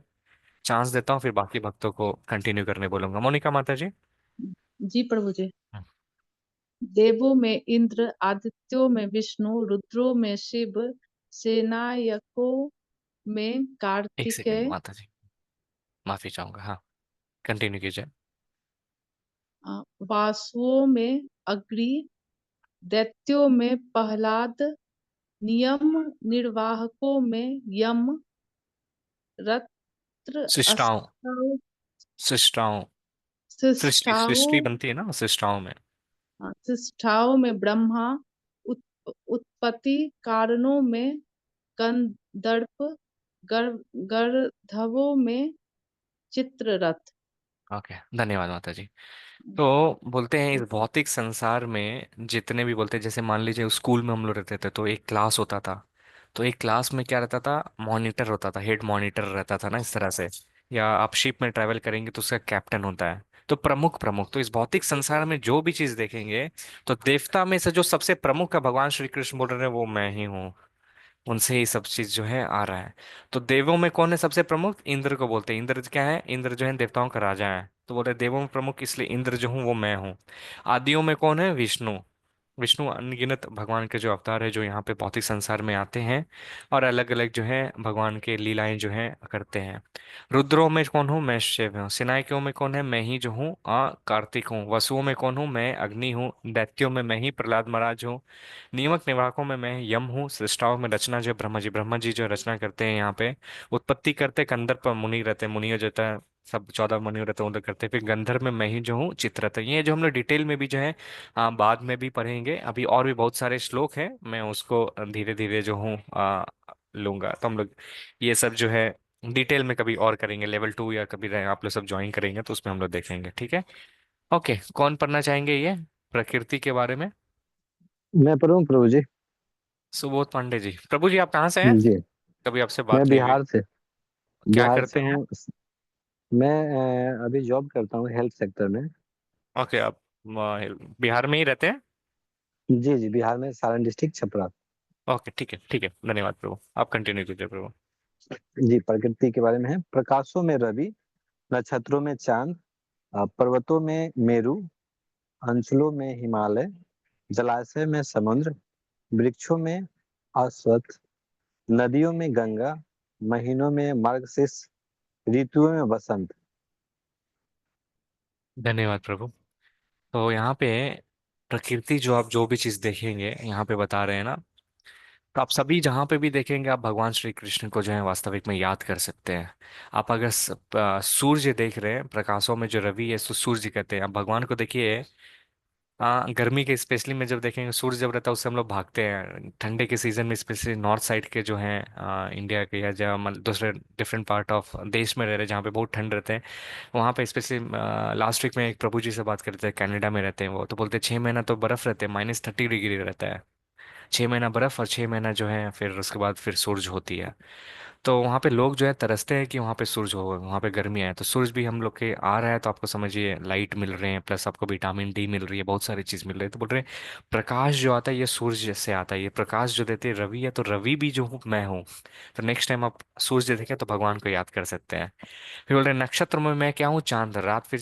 Speaker 1: चांस देता हूँ, फिर बाकी भक्तों को कंटिन्यू करने बोलूंगा। मोनिका माता जी।
Speaker 10: जी प्रभु जी। देवों में इंद्र, आदित्यों में विष्णु, रुद्रों में शिव, सेनायकों में
Speaker 1: एक सेकेंड
Speaker 10: कार्तिकेय,
Speaker 1: माता जी, माफी चाहूंगा। हाँ, कंटिन्यू कीजिए।
Speaker 10: वासुओं में अग्नि, दैत्यों में प्रहलाद, नियम निर्वाहकों में यम, रत्र
Speaker 1: शिष्टाओं,
Speaker 10: अस्त्राओं,
Speaker 1: शिष्टाओं, सृष्टि सृष्टि
Speaker 10: शिष्टाओं,
Speaker 1: बनती है ना शिष्टाओं में।
Speaker 10: शिष्टाओं में ब्रह्मा, उत्पत्ति कारणों में गंधर्व, गंधर्वों में चित्ररथ।
Speaker 1: ओके, धन्यवाद माता जी। तो बोलते हैं इस भौतिक संसार में जितने भी बोलते हैं, जैसे मान लीजिए स्कूल में हम लोग रहते थे तो एक क्लास होता था, तो एक क्लास में क्या रहता था, मॉनिटर होता था, हेड मॉनिटर रहता था ना, इस तरह से। या आप शिप में ट्रैवल करेंगे तो उसका कैप्टन होता है। तो प्रमुख प्रमुख तो इस भौतिक संसार में जो भी चीज देखेंगे, तो देवता में से जो सबसे प्रमुख है भगवान श्री कृष्ण बोल रहे हैं वो मैं ही हूँ, उनसे ही सब चीज जो है आ रहा है। तो देवों में कौन है सबसे प्रमुख? इंद्र को बोलते हैं। इंद्र क्या है? इंद्र जो है देवताओं का राजा है, तो बोलते हैं देवों में प्रमुख इसलिए इंद्र जो हूँ वो मैं हूँ। आदियों में कौन है? विष्णु। विष्णु अनगिनत भगवान के जो अवतार है जो यहाँ पे भौतिक संसार में आते हैं और अलग अलग जो है भगवान के लीलाएं जो है करते हैं। रुद्रों में कौन हूँ? मैं शिव हूँ। सिनायकों में कौन है? मैं ही जो हूँ कार्तिक हूँ। वसुओं में कौन हूँ? मैं अग्नि हूँ। दैत्यों में मैं ही प्रहलाद महाराज हूँ। नियमक निवाहकों में मैं यम हूँ। सृष्टाओं में रचना जो ब्रह्मा जी जो रचना करते हैं यहाँ पे। उत्पत्ति करते कंदर्प पर मुनि रहते हैं, मुनि जो होता है सब 14 मुनि रहते हैं उधर करते हैं। फिर गंधर्व में मैं ही जो हूँ चित्ररथ। ये जो हम लोग डिटेल में भी जो है बाद में भी पढ़ेंगे। अभी और भी बहुत सारे श्लोक हैं, मैं उसको धीरे धीरे जो हूँ लूंगा। तो हम लोग ये सब जो है डिटेल में कभी और करेंगे, लेवल 2 या कभी आप लोग सब ज्वाइन करेंगे तो उसमें हम लोग देखेंगे, ठीक है? ओके, कौन पढ़ना चाहेंगे ये प्रकृति के बारे में?
Speaker 12: मैं पढ़ूं प्रभु जी?
Speaker 1: सुबोध पांडे जी। प्रभु जी आप कहाँ से हैं?
Speaker 12: जी,
Speaker 1: कभी आपसे
Speaker 12: मैं
Speaker 1: बात नहीं हुई।
Speaker 12: बिहार से
Speaker 1: क्या
Speaker 12: बिहार से
Speaker 1: करते हैं?
Speaker 12: हूँ। मैं अभी जॉब करता हूँ हेल्थ सेक्टर में।
Speaker 1: ओके, आप बिहार में ही रहते हैं?
Speaker 12: जी जी, बिहार में सारण डिस्ट्रिक्ट छपरा।
Speaker 1: ओके, ठीक है ठीक है, धन्यवाद प्रभु, आप कंटिन्यू कीजिए प्रभु।
Speaker 12: जी, प्रकृति के बारे में है। प्रकाशों में रवि, नक्षत्रों में चांद, पर्वतों में मेरु, अंचलों में हिमालय, जलाशय में समुद्र, वृक्षों में अश्वत्थ, नदियों में गंगा, महीनों में मार्गशीर्ष, ऋतुओं में वसंत।
Speaker 1: धन्यवाद प्रभु। तो यहाँ पे प्रकृति जो आप जो भी चीज देखेंगे यहाँ पे बता रहे हैं ना, तो आप सभी जहाँ पे भी देखेंगे आप भगवान श्री कृष्ण को जो है वास्तविक में याद कर सकते हैं। आप अगर सूर्य देख रहे हैं, प्रकाशों में जो रवि है, सूर्य कहते हैं। आप भगवान को देखिए, हाँ, गर्मी के स्पेशली में जब देखेंगे सूर्य जब रहता है उससे हम लोग भागते हैं। ठंडे के सीजन में स्पेशली नॉर्थ साइड के जो हैं इंडिया के या जहाँ मतलब दूसरे डिफरेंट पार्ट ऑफ देश में रह रहे हैं जहाँ पे बहुत ठंड रहते हैं, वहाँ पे स्पेशली लास्ट वीक में एक प्रभु जी से बात करते हैं, कनाडा में रहते हैं वो, तो बोलते हैं 6 महीना तो बर्फ रहते हैं, -30 डिग्री रहता है। 6 महीना बर्फ और 6 महीना जो है फिर उसके बाद फिर सूरज होती है। तो वहाँ पे लोग जो है तरसते हैं कि वहाँ पे सूरज हो, वहाँ पे गर्मी है, तो सूरज भी हम लोग के आ रहा है तो आपको समझिए लाइट मिल रहे हैं, प्लस आपको विटामिन डी मिल रही है, बहुत सारी चीज़ मिल रही है। तो बोल रहे हैं प्रकाश जो आता है ये सूर्य से आता है, ये प्रकाश जो देते हैं रवि है, तो रवि भी जो हूँ मैं हूँ। तो नेक्स्ट टाइम आप सूरज देखें तो भगवान को याद कर सकते हैं। फिर बोल रहे हैं नक्षत्र में मैं क्या हूँ, चांद। रात फिर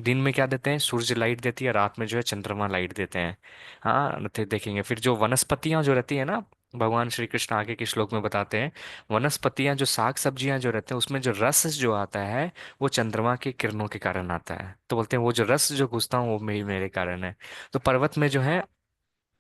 Speaker 1: दिन में क्या देते हैं, सूरज लाइट देती है, रात में जो है चंद्रमा लाइट देते हैं। हाँ, तो देखेंगे फिर जो वनस्पतियां जो रहती है ना, भगवान श्री कृष्ण आगे के श्लोक में बताते हैं, वनस्पतियां जो साग सब्जियां जो रहते हैं उसमें जो रस जो आता है वो चंद्रमा की किरणों के कारण आता है। तो बोलते हैं वो जो रस जो घुसता हूँ वो मेरे कारण है। तो पर्वत में जो है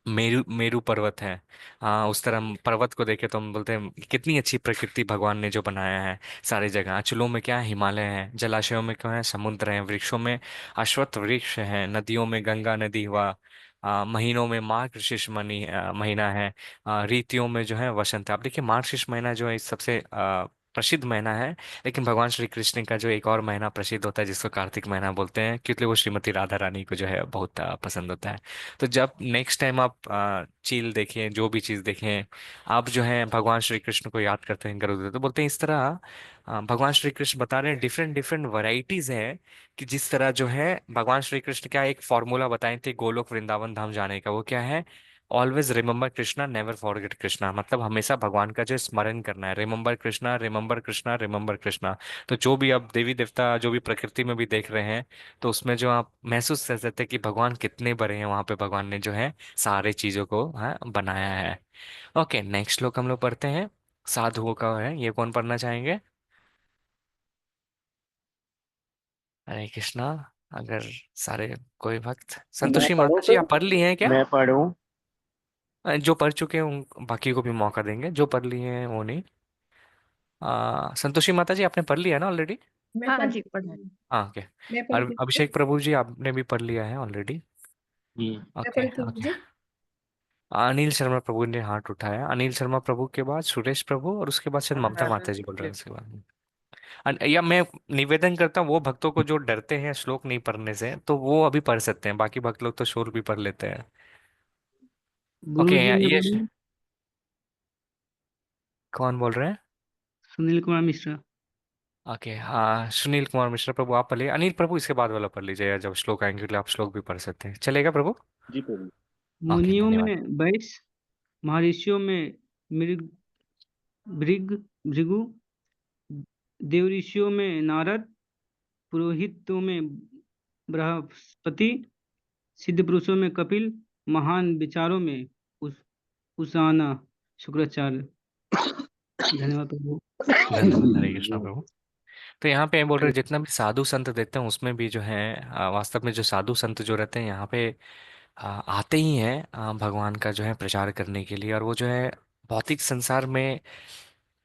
Speaker 1: मेरू मेरू पर्वत है। हाँ, उस तरह हम पर्वत को देखे तो हम बोलते हैं कितनी अच्छी प्रकृति भगवान ने जो बनाया है। सारी जगह अचलों में क्या है, हिमालय है, जलाशयों में क्या है, समुद्र है, वृक्षों में अश्वत्थ वृक्ष है, नदियों में गंगा नदी हुआ, महीनों में मार्गशीर्ष महीना है, ऋतुओं में जो है वसंत है। आप देखिए मार्गशीर्ष महीना जो है इस सबसे प्रसिद्ध महीना है। लेकिन भगवान श्री कृष्ण का जो एक और महीना प्रसिद्ध होता है जिसको कार्तिक महीना बोलते हैं, क्योंकि वो श्रीमती राधा रानी को जो है बहुत पसंद होता है। तो जब नेक्स्ट टाइम आप चील देखें, जो भी चीज़ देखें, आप जो है भगवान श्री कृष्ण को याद करते हैं करोगे तो बोलते हैं इस तरह भगवान श्री कृष्ण बता रहे हैं डिफरेंट डिफरेंट वैरायटीज है कि जिस तरह जो है भगवान श्री कृष्ण क्या एक फॉर्मूला बताए थे गोलोक वृंदावन धाम जाने का, वो क्या है, always remember Krishna never forget Krishna. मतलब हमेशा भगवान का जो स्मरण करना है, remember Krishna remember Krishna remember Krishna. तो जो भी आप देवी देवता जो भी प्रकृति में भी देख रहे हैं, तो उसमें जो आप महसूस कर सकते हैं कि भगवान कितने बड़े हैं, वहां पे भगवान ने जो है सारे चीजों को बनाया है। ओके, नेक्स्ट श्लोक हम लोग पढ़ते हैं, साधुओं का है, ये कौन पढ़ना चाहेंगे? हरे कृष्णा। अगर सारे कोई भक्त,
Speaker 11: मैं
Speaker 1: संतोषी
Speaker 11: पढ़ूं
Speaker 1: माता जी
Speaker 11: फिर?
Speaker 1: आप पढ़ लिए हैं क्या?
Speaker 11: मैं पढ़ूं?
Speaker 1: जो पढ़ चुके हैं बाकी को भी मौका देंगे, जो पढ़ लिए हैं वो नहीं। संतोषी माता जी आपने पढ़ लिया ना ऑलरेडी?
Speaker 10: मैं
Speaker 6: हाँ
Speaker 10: पढ़
Speaker 6: जी, पढ़ ली।
Speaker 1: हाँ, ओके।
Speaker 10: मैं पढ़
Speaker 1: और अभिषेक प्रभु जी आपने भी पढ़ लिया है ऑलरेडी?
Speaker 11: जी।
Speaker 10: मैं
Speaker 1: ओके
Speaker 10: पढ़ प्रभु
Speaker 1: ओके।
Speaker 10: जी।
Speaker 1: अनिल शर्मा प्रभु ने हाथ उठाया, अनिल शर्मा प्रभु के बाद सुरेश प्रभु और उसके बाद शायद ममता माता जी बोल रहे हैं उसके बाद। या मैं निवेदन करता हूँ वो भक्तों को जो डरते हैं श्लोक नहीं पढ़ने से तो वो अभी पढ़ सकते हैं, बाकी भक्त लोग तो श्लोक भी पढ़ लेते हैं। ओके,
Speaker 13: गुरु जी मैं
Speaker 1: ये
Speaker 13: बोलूं?
Speaker 1: कौन बोल रहे हैं?
Speaker 13: सुनील कुमार मिश्रा।
Speaker 1: ओके, हाँ, सुनील कुमार मिश्रा प्रभु आप पढ़ लीजिए, अनिल प्रभु इसके बाद वाला पढ़ लीजिए, या जब श्लोक आएंगे तो आप श्लोक भी पढ़ सकते हैं, चलेगा प्रभु?
Speaker 2: जी प्रभु।
Speaker 1: ओके,
Speaker 13: मुनियों
Speaker 1: धन्यवाद।
Speaker 13: में बैस, महर्षियों में मृग भृग भृगु, देवऋषियों में नारद, पुरोहितों में बृहस्पति, सिद्ध पुरुषों में कपिल, महान विचारों में उस उसाना शुक्राचार्य। धन्यवाद प्रभु।
Speaker 1: धन्यवाद, हरे कृष्णा प्रभु। तो यहाँ पे बोल रहे हैं जितना भी साधु संत देखते हैं उसमें भी जो है वास्तव में जो साधु संत जो रहते हैं यहाँ पे आते ही हैं भगवान का जो है प्रचार करने के लिए, और वो जो है भौतिक संसार में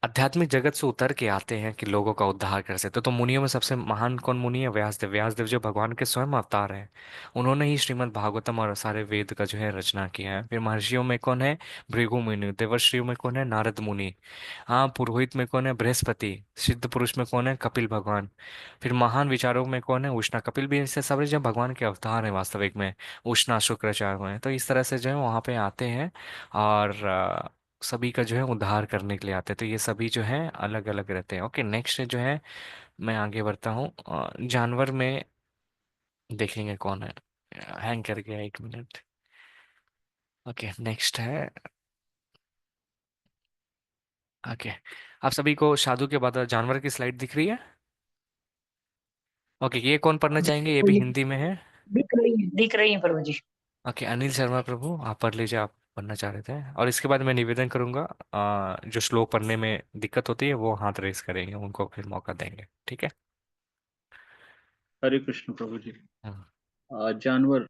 Speaker 1: आध्यात्मिक जगत से उतर के आते हैं कि लोगों का उद्धार कर सकते। तो मुनियों में सबसे महान कौन मुनि है? व्यासदेव। व्यासदेव जो भगवान के स्वयं अवतार हैं, उन्होंने ही श्रीमद् भागवतम और सारे वेद का जो है रचना किया है। फिर महर्षियों में कौन है? भृगु मुनि। देवर्षियों में कौन है? नारद मुनि। हाँ, पुरोहित में कौन है? बृहस्पति। सिद्ध पुरुष में कौन है? कपिल भगवान। फिर महान विचारों में कौन है? उष्णा। कपिल भी ऐसे सब जो भगवान के अवतार हैं वास्तविक में, उष्णा शुक्राचार्य हैं। तो इस तरह से जो है वहाँ पे आते हैं और सभी का जो है उद्धार करने के लिए आते हैं। तो ये सभी जो है अलग अलग रहते हैं। ओके, नेक्स्ट जो है मैं आगे बढ़ता हूँ, जानवर में देखेंगे कौन है। हैंग कर गया, 1 मिनट। ओके, नेक्स्ट है। ओके, आप सभी को साधु के बाद जानवर की स्लाइड दिख रही है? ओके, ये कौन पढ़ना चाहेंगे? ये भी हिंदी में है।
Speaker 6: दिख रही है प्रभु जी।
Speaker 1: ओके, अनिल शर्मा प्रभु आप पढ़ लीजिए, आप पढ़ना चाह रहे थे। और इसके बाद मैं निवेदन करूंगा, जो श्लोक पढ़ने में दिक्कत होती है वो हाथ रेस करेंगे, उनको फिर मौका देंगे, ठीक है?
Speaker 2: हरे कृष्ण प्रभु जी।
Speaker 1: हाँ।
Speaker 2: जानवर,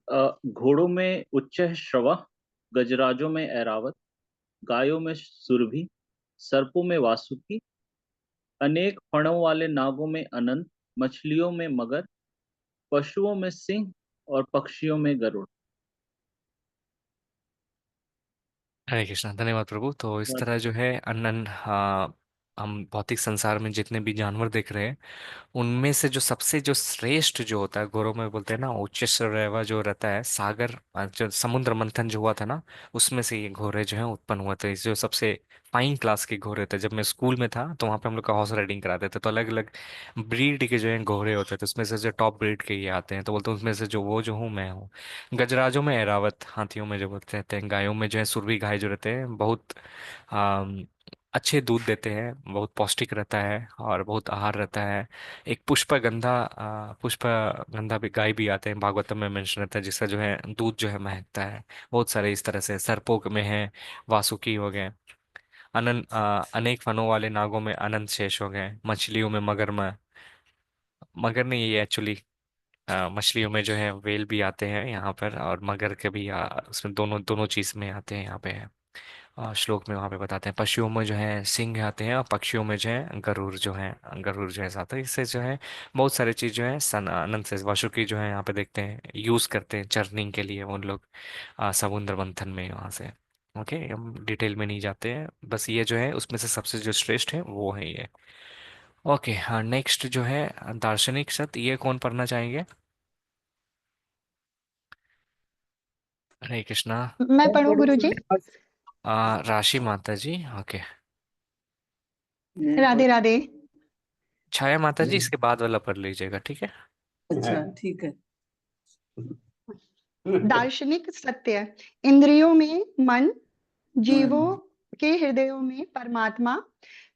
Speaker 2: घोड़ों में उच्च श्रवा, गजराजों में ऐरावत, गायों में सुरभि, सर्पों में वासुकी, अनेक फणों वाले नागों में अनंत, मछलियों में मगर, पशुओं में सिंह और पक्षियों में गरुड़।
Speaker 1: हरे कृष्णा, धन्यवाद प्रभु। तो इस तरह जो है अनन हम भौतिक संसार में जितने भी जानवर देख रहे हैं, उनमें से जो सबसे जो श्रेष्ठ जो होता है, गौरव में बोलते हैं ना, उच्च श्रेवा जो रहता है, सागर जो समुद्र मंथन जो हुआ था ना, उसमें से ये घोड़े जो है उत्पन्न हुए थे। जो सबसे फाइन क्लास के घोड़े थे, जब मैं स्कूल में था तो वहाँ पे हम लोग का हॉर्स राइडिंग कराते थे, तो अलग अलग ब्रीड के जो है घोड़े होते थे, उसमें से जो टॉप ब्रीड के ये आते हैं, तो बोलते हैं उसमें से जो वो जो हूँ मैं हूँ। गजराजों में ऐरावत, हाथियों में जो बोलते रहते हैं, गायों में जो है सुरभि गाय जो रहते हैं, बहुत अच्छे दूध देते हैं, बहुत पौष्टिक रहता है और बहुत आहार रहता है। एक पुष्पगंधा भी गाय भी आते हैं, भागवतम में मेंशन रहता है, जिसका जो है दूध जो है महकता है। बहुत सारे इस तरह से सर्पों में है, वासुकी हो गए, अनेक फनों वाले नागों में अनंत शेष हो गए, मछलियों में मगर नहीं, ये एक्चुअली मछलियों में जो है वेल भी आते हैं यहाँ पर, और मगर के भी उसमें दोनों दोनों चीज में आते हैं यहाँ पे है। श्लोक में वहाँ पे बताते हैं, पशुओं में जो है सिंह आते हैं और पक्षियों में जो है गरुड़ जो है आता है। इससे जो है बहुत सारी चीज जो है सन अनंत से वासुकी जो है यहाँ पे देखते हैं यूज करते हैं चरनिंग के लिए उन लोग, समुद्र मंथन में वहाँ से। ओके, हम डिटेल में नहीं जाते हैं, बस ये जो है उसमें से सबसे जो श्रेष्ठ है वो है ये। ओके, हाँ, नेक्स्ट जो है दार्शनिक सत्य, ये कौन पढ़ना चाहेंगे? हरे कृष्णा।
Speaker 14: मैं पढ़ूं गुरुजी?
Speaker 1: राशि माता जी। ओके।
Speaker 14: राधे राधे।
Speaker 1: छाया माता जी, इसके बाद वाला पढ़ लीजिएगा, ठीक है?
Speaker 15: अच्छा ठीक है।
Speaker 14: दार्शनिक सत्य। इंद्रियों में मन, जीवों के हृदयों में परमात्मा,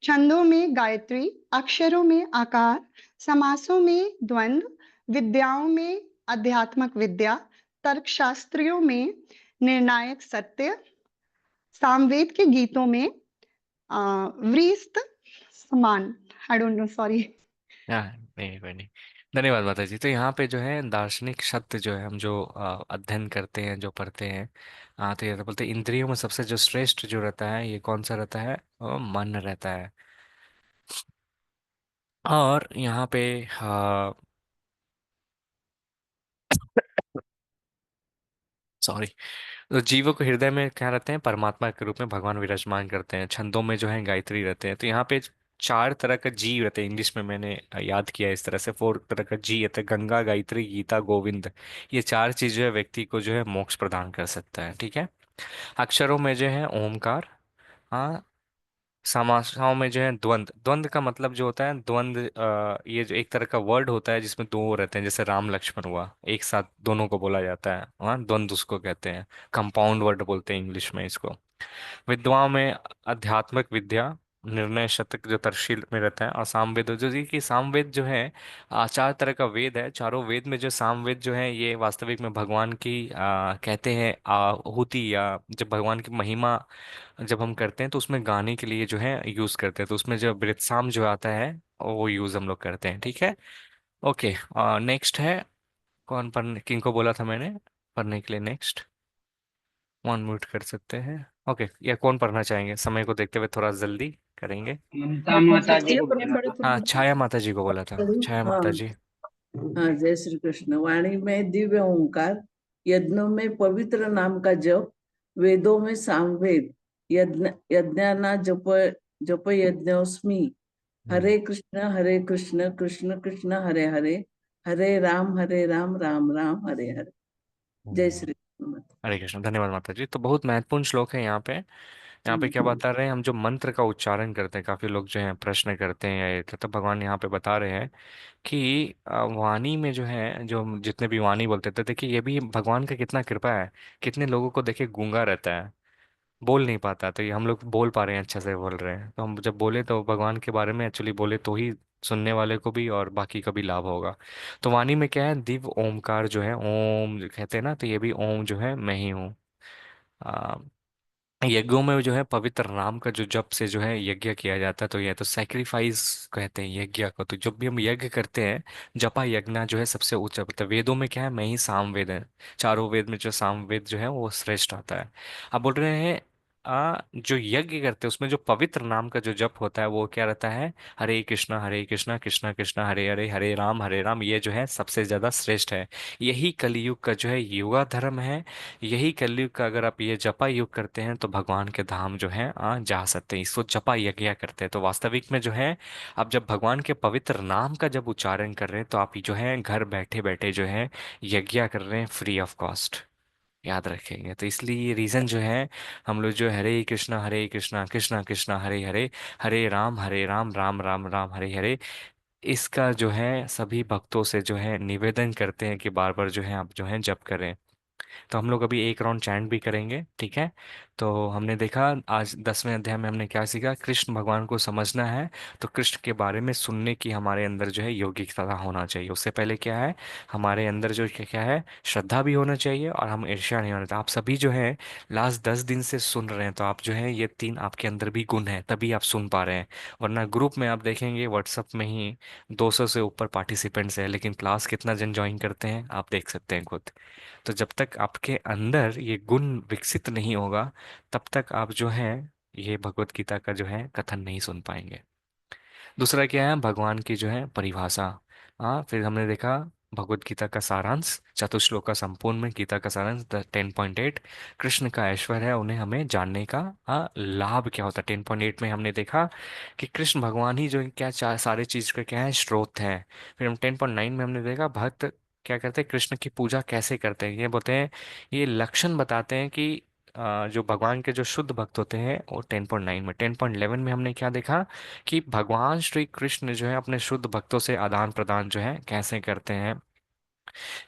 Speaker 14: छंदों में गायत्री, अक्षरों में आकार, समासों में द्वंद्व, विद्याओं में अध्यात्मक विद्या, तर्कशास्त्रियों में निर्णायक सत्य, सामवेद के गीतों में व्रीस्त समान। I don't know, sorry.
Speaker 1: हाँ, नहीं, कोई नहीं। धन्यवाद माता जी। तो यहाँ पे जो है दार्शनिक सत्य जो है, हम जो अध्ययन करते हैं, जो पढ़ते हैं, तो ये तो बोलते हैं इंद्रियों में सबसे जो श्रेष्ठ जो रहता है, ये कौन सा रहता है? मन रहता है। और यहाँ पे सॉरी, तो जीवों को हृदय में क्या रहते हैं? परमात्मा के रूप में भगवान विराजमान करते हैं। छंदों में जो है गायत्री रहते हैं। तो यहाँ पे चार तरह का जीव रहते हैं, इंग्लिश में मैंने याद किया है इस तरह से, फोर तरह का जी रहता है: गंगा, गायत्री, गीता, गोविंद। ये चार चीज जो है व्यक्ति को जो है मोक्ष प्रदान कर सकता है, ठीक है? अक्षरों में जो है ओमकार। हाँ, समासाओं में जो है द्वंद। द्वंद का मतलब जो होता है द्वंद, ये जो एक तरह का वर्ड होता है जिसमें दो रहते हैं, जैसे राम लक्ष्मण हुआ, एक साथ दोनों को बोला जाता है, हाँ, द्वंद उसको कहते हैं। कंपाउंड वर्ड बोलते हैं इंग्लिश में इसको। विद्वाओं में आध्यात्मिक विद्या, निर्णय शतक जो तर्कशील में रहता है, और सामवेद जो जी कि सामवेद जो है चार तरह का वेद है। चारों वेद में जो सामवेद जो है ये वास्तविक में भगवान की कहते हैं आहुति, या जब भगवान की महिमा जब हम करते हैं तो उसमें गाने के लिए जो है यूज करते हैं, तो उसमें जो वृत्तसाम जो आता है वो यूज हम लोग करते हैं, ठीक है? ओके, नेक्स्ट है, कौन पढ़ने किनको बोला था मैंने पढ़ने के लिए? नेक्स्ट वन म्यूट कर सकते हैं। ओके, या कौन पढ़ना चाहेंगे? समय को देखते हुए थोड़ा जल्दी करेंगे।
Speaker 3: ममता माता जी को बोला।
Speaker 1: हाँ, छाया माता जी को बोला था, छाया
Speaker 15: हाँ
Speaker 1: माता जी।
Speaker 15: हाँ, जय श्री कृष्ण। वाणी में दिव्य ओंकार, यज्ञों में पवित्र नाम का जप, वेदों में सामवेद, यज्ञ यज्ञाना जप जप यज्ञोस्मि। हरे कृष्ण कृष्ण कृष्ण हरे हरे, हरे राम राम राम हरे हरे। जय श्री कृष्ण।
Speaker 1: हरे कृष्ण, धन्यवाद माता जी। तो बहुत महत्वपूर्ण श्लोक है यहाँ पे। यहाँ पे क्या बता रहे हैं? हम जो मंत्र का उच्चारण करते हैं, काफी लोग जो है प्रश्न करते हैं, तो भगवान यहाँ पे बता रहे हैं कि वाणी में जो है, जो हम जितने भी वाणी बोलते थे, देखिए ये भी भगवान का कितना कृपा है। कितने लोगों को देखिए गूंगा रहता है, बोल नहीं पाता, तो ये हम लोग बोल पा रहे हैं, अच्छे से बोल रहे हैं। तो हम जब बोले तो भगवान के बारे में एक्चुअली बोले तो ही सुनने वाले को भी और बाकी का भी लाभ होगा। तो वाणी में क्या है? दिव्य ओमकार जो है, ओम जो कहते हैं ना, तो ये भी ओम जो है मैं ही हूँ। यज्ञों में जो है पवित्र नाम का जो जप से जो है यज्ञ किया जाता है, तो यह तो सैक्रिफाइस कहते हैं यज्ञ को। तो जब भी हम यज्ञ करते हैं, जपा यज्ञ जो है सबसे ऊंचा होता है। वेदों में क्या है, मैं ही सामवेद है, चारों वेद में जो सामवेद जो है वो श्रेष्ठ आता है। अब बोल रहे हैं जो यज्ञ करते हैं उसमें जो पवित्र नाम का जो जप होता है वो क्या रहता है, हरे कृष्णा कृष्णा कृष्णा हरे हरे, हरे राम, ये जो है सबसे ज्यादा श्रेष्ठ है। यही कलयुग का जो है युगा धर्म है। यही कलयुग का अगर आप ये जपा युग करते हैं तो भगवान के धाम जो है जा सकते हैं, इसको जपा यज्ञ करते हैं। तो वास्तविक में जो है आप जब भगवान के पवित्र नाम का जब उच्चारण कर रहे हैं तो आप जो है घर बैठे बैठे जो है यज्ञ कर रहे हैं फ्री ऑफ कॉस्ट, याद रखेंगे। तो इसलिए ये रीजन जो है, हम लोग जो हरे कृष्णा कृष्णा कृष्णा हरे हरे, हरे राम राम राम राम हरे हरे, इसका जो है सभी भक्तों से जो है निवेदन करते हैं कि बार बार जो है आप जो है जप करें। तो हम लोग अभी एक राउंड चैंट भी करेंगे, ठीक है। तो हमने देखा आज 10वें अध्याय में हमने क्या सीखा, कृष्ण भगवान को समझना है तो कृष्ण के बारे में सुनने की हमारे अंदर जो है यौगिकता होना चाहिए। उससे पहले क्या है, हमारे अंदर जो क्या क्या है, श्रद्धा भी होना चाहिए और हम ईर्ष्या नहीं होना चाहिए। आप सभी जो है लास्ट 10 दिन से सुन रहे हैं, तो आप जो है ये तीन आपके अंदर भी गुण है, तभी आप सुन पा रहे हैं। वरना ग्रुप में आप देखेंगे व्हाट्सएप में ही 200 से ऊपर पार्टिसिपेंट्स है, लेकिन क्लास कितना जन ज्वाइन करते हैं आप देख सकते हैं खुद। तो जब तक आपके अंदर ये गुण विकसित नहीं होगा, तब तक आप जो है ये भगवत गीता का जो है कथन नहीं सुन पाएंगे। दूसरा क्या है, भगवान की जो है परिभाषा। हाँ, फिर हमने देखा भगवत गीता का सारांश, चतुश्लोक का संपूर्ण में गीता का सारांश 10.8, कृष्ण का ऐश्वर्य है उन्हें हमें जानने का लाभ क्या होता है। 10.8 में हमने देखा कि कृष्ण भगवान ही जो क्या सारे चीज का क्या है स्रोत है। फिर हम 10.9 में हमने देखा भक्त क्या करते हैं, कृष्ण की पूजा कैसे करते हैं। ये बोलते हैं, ये लक्षण बताते हैं कि जो भगवान के जो शुद्ध भक्त होते हैं वो 10.9 में। 10.11 में हमने क्या देखा कि भगवान श्री कृष्ण जो है अपने शुद्ध भक्तों से आदान प्रदान जो है कैसे करते हैं।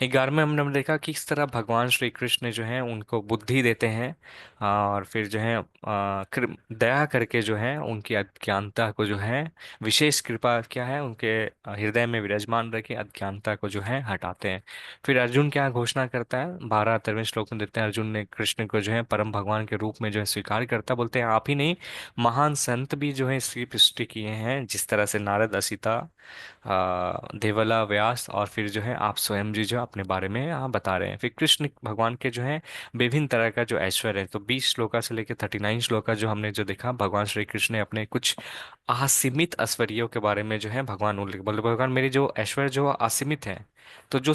Speaker 1: 11 में हमने देखा कि किस तरह भगवान श्री कृष्ण जो है उनको बुद्धि देते हैं, और फिर जो है दया करके जो है उनकी अज्ञानता को जो है, विशेष कृपा क्या है उनके हृदय में विराजमान रखे अज्ञानता को जो है हटाते हैं। फिर अर्जुन क्या घोषणा करता है, 12 श्लोक में देते हैं, अर्जुन ने कृष्ण को जो है परम भगवान के रूप में जो है स्वीकार करता, बोलते हैं आप ही नहीं महान संत भी जो है इसकी पुष्टि किए हैं, जिस तरह से नारद, असीता, देवला, व्यास और फिर जो है आप स्वयं जी जो अपने बारे में बता रहे हैं। फिर कृष्ण भगवान के जो है विभिन्न तरह का जो ऐश्वर्य है, तो 20 श्लोका से लेकर 39 श्लोका जो हमने जो देखा, भगवान श्री कृष्ण ने अपने कुछ असीमित ऐश्वर्यों के बारे में जो है भगवान उल्लेख बोले, भगवान मेरी जो ऐश्वर्य जो असीमित है, तो जो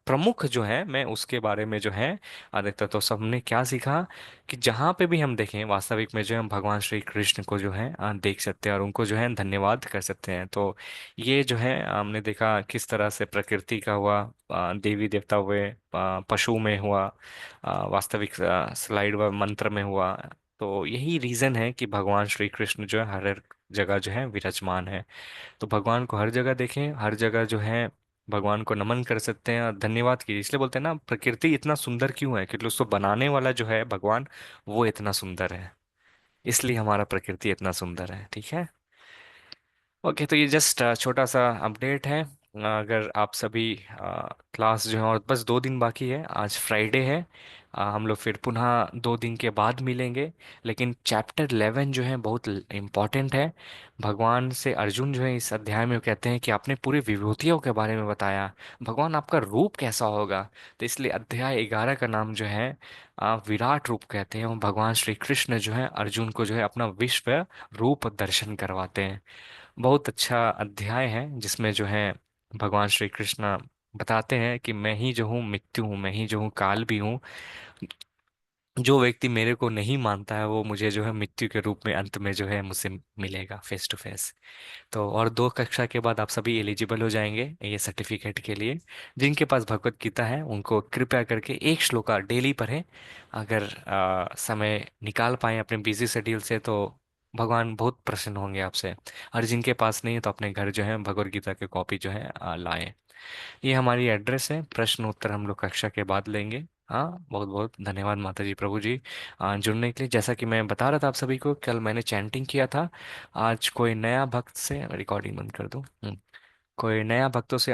Speaker 1: प्रमुख जो है मैं उसके बारे में जो है देखता। तो सबने क्या सीखा कि जहाँ पे भी हम देखें वास्तविक में जो है हम भगवान श्री कृष्ण को जो है देख सकते हैं और उनको जो है धन्यवाद कर सकते हैं। तो ये जो है हमने देखा किस तरह से प्रकृति का हुआ, देवी देवता हुए, पशु में हुआ, वास्तविक स्लाइड व मंत्र में हुआ। तो यही रीजन है कि भगवान श्री कृष्ण जो है हर एक जगह जो है विराजमान है। तो भगवान को हर जगह देखें, हर जगह जो है भगवान को नमन कर सकते हैं और धन्यवाद कीजिए। इसलिए बोलते हैं ना, प्रकृति इतना सुंदर क्यों है, क्योंकि उसको बनाने वाला जो है भगवान वो इतना सुंदर है, इसलिए हमारा प्रकृति इतना सुंदर है, ठीक है। ओके, तो ये जस्ट छोटा सा अपडेट है। अगर आप सभी क्लास जो है, और बस 2 दिन बाकी है, आज फ्राइडे है, हम लोग फिर पुनः 2 दिन के बाद मिलेंगे। लेकिन चैप्टर 11 जो है बहुत इम्पोर्टेंट है। भगवान से अर्जुन जो है इस अध्याय में कहते हैं कि आपने पूरी विभूतियों के बारे में बताया, भगवान आपका रूप कैसा होगा। तो इसलिए अध्याय 11 का नाम जो है विराट रूप कहते हैं। और भगवान श्री कृष्ण जो है अर्जुन को जो है अपना विश्व रूप दर्शन करवाते हैं। बहुत अच्छा अध्याय है जिसमें जो है भगवान श्री कृष्ण बताते हैं कि मैं ही जो हूँ मृत्यु हूँ, मैं ही जो हूँ काल भी हूँ। जो व्यक्ति मेरे को नहीं मानता है वो मुझे जो है मृत्यु के रूप में अंत में जो है मुझसे मिलेगा फेस टू फेस। तो और 2 कक्षा के बाद आप सभी एलिजिबल हो जाएंगे ये सर्टिफिकेट के लिए। जिनके पास भगवत गीता है उनको कृपया करके एक श्लोका डेली पढ़ें। अगर समय निकाल पाए अपने बिजी शेड्यूल से तो भगवान बहुत प्रसन्न होंगे आपसे। और जिनके पास नहीं है तो अपने घर जो है भगवत गीता की कॉपी जो है लाएं। ये हमारी एड्रेस है, प्रश्न उत्तर हम लोग कक्षा के बाद लेंगे। हाँ, बहुत बहुत धन्यवाद माता जी, प्रभु जी, जुड़ने के लिए। जैसा कि मैं बता रहा था आप सभी को, कल मैंने चैंटिंग किया था। आज कोई नया भक्त से रिकॉर्डिंग बंद कर दूं, कोई नया भक्तों से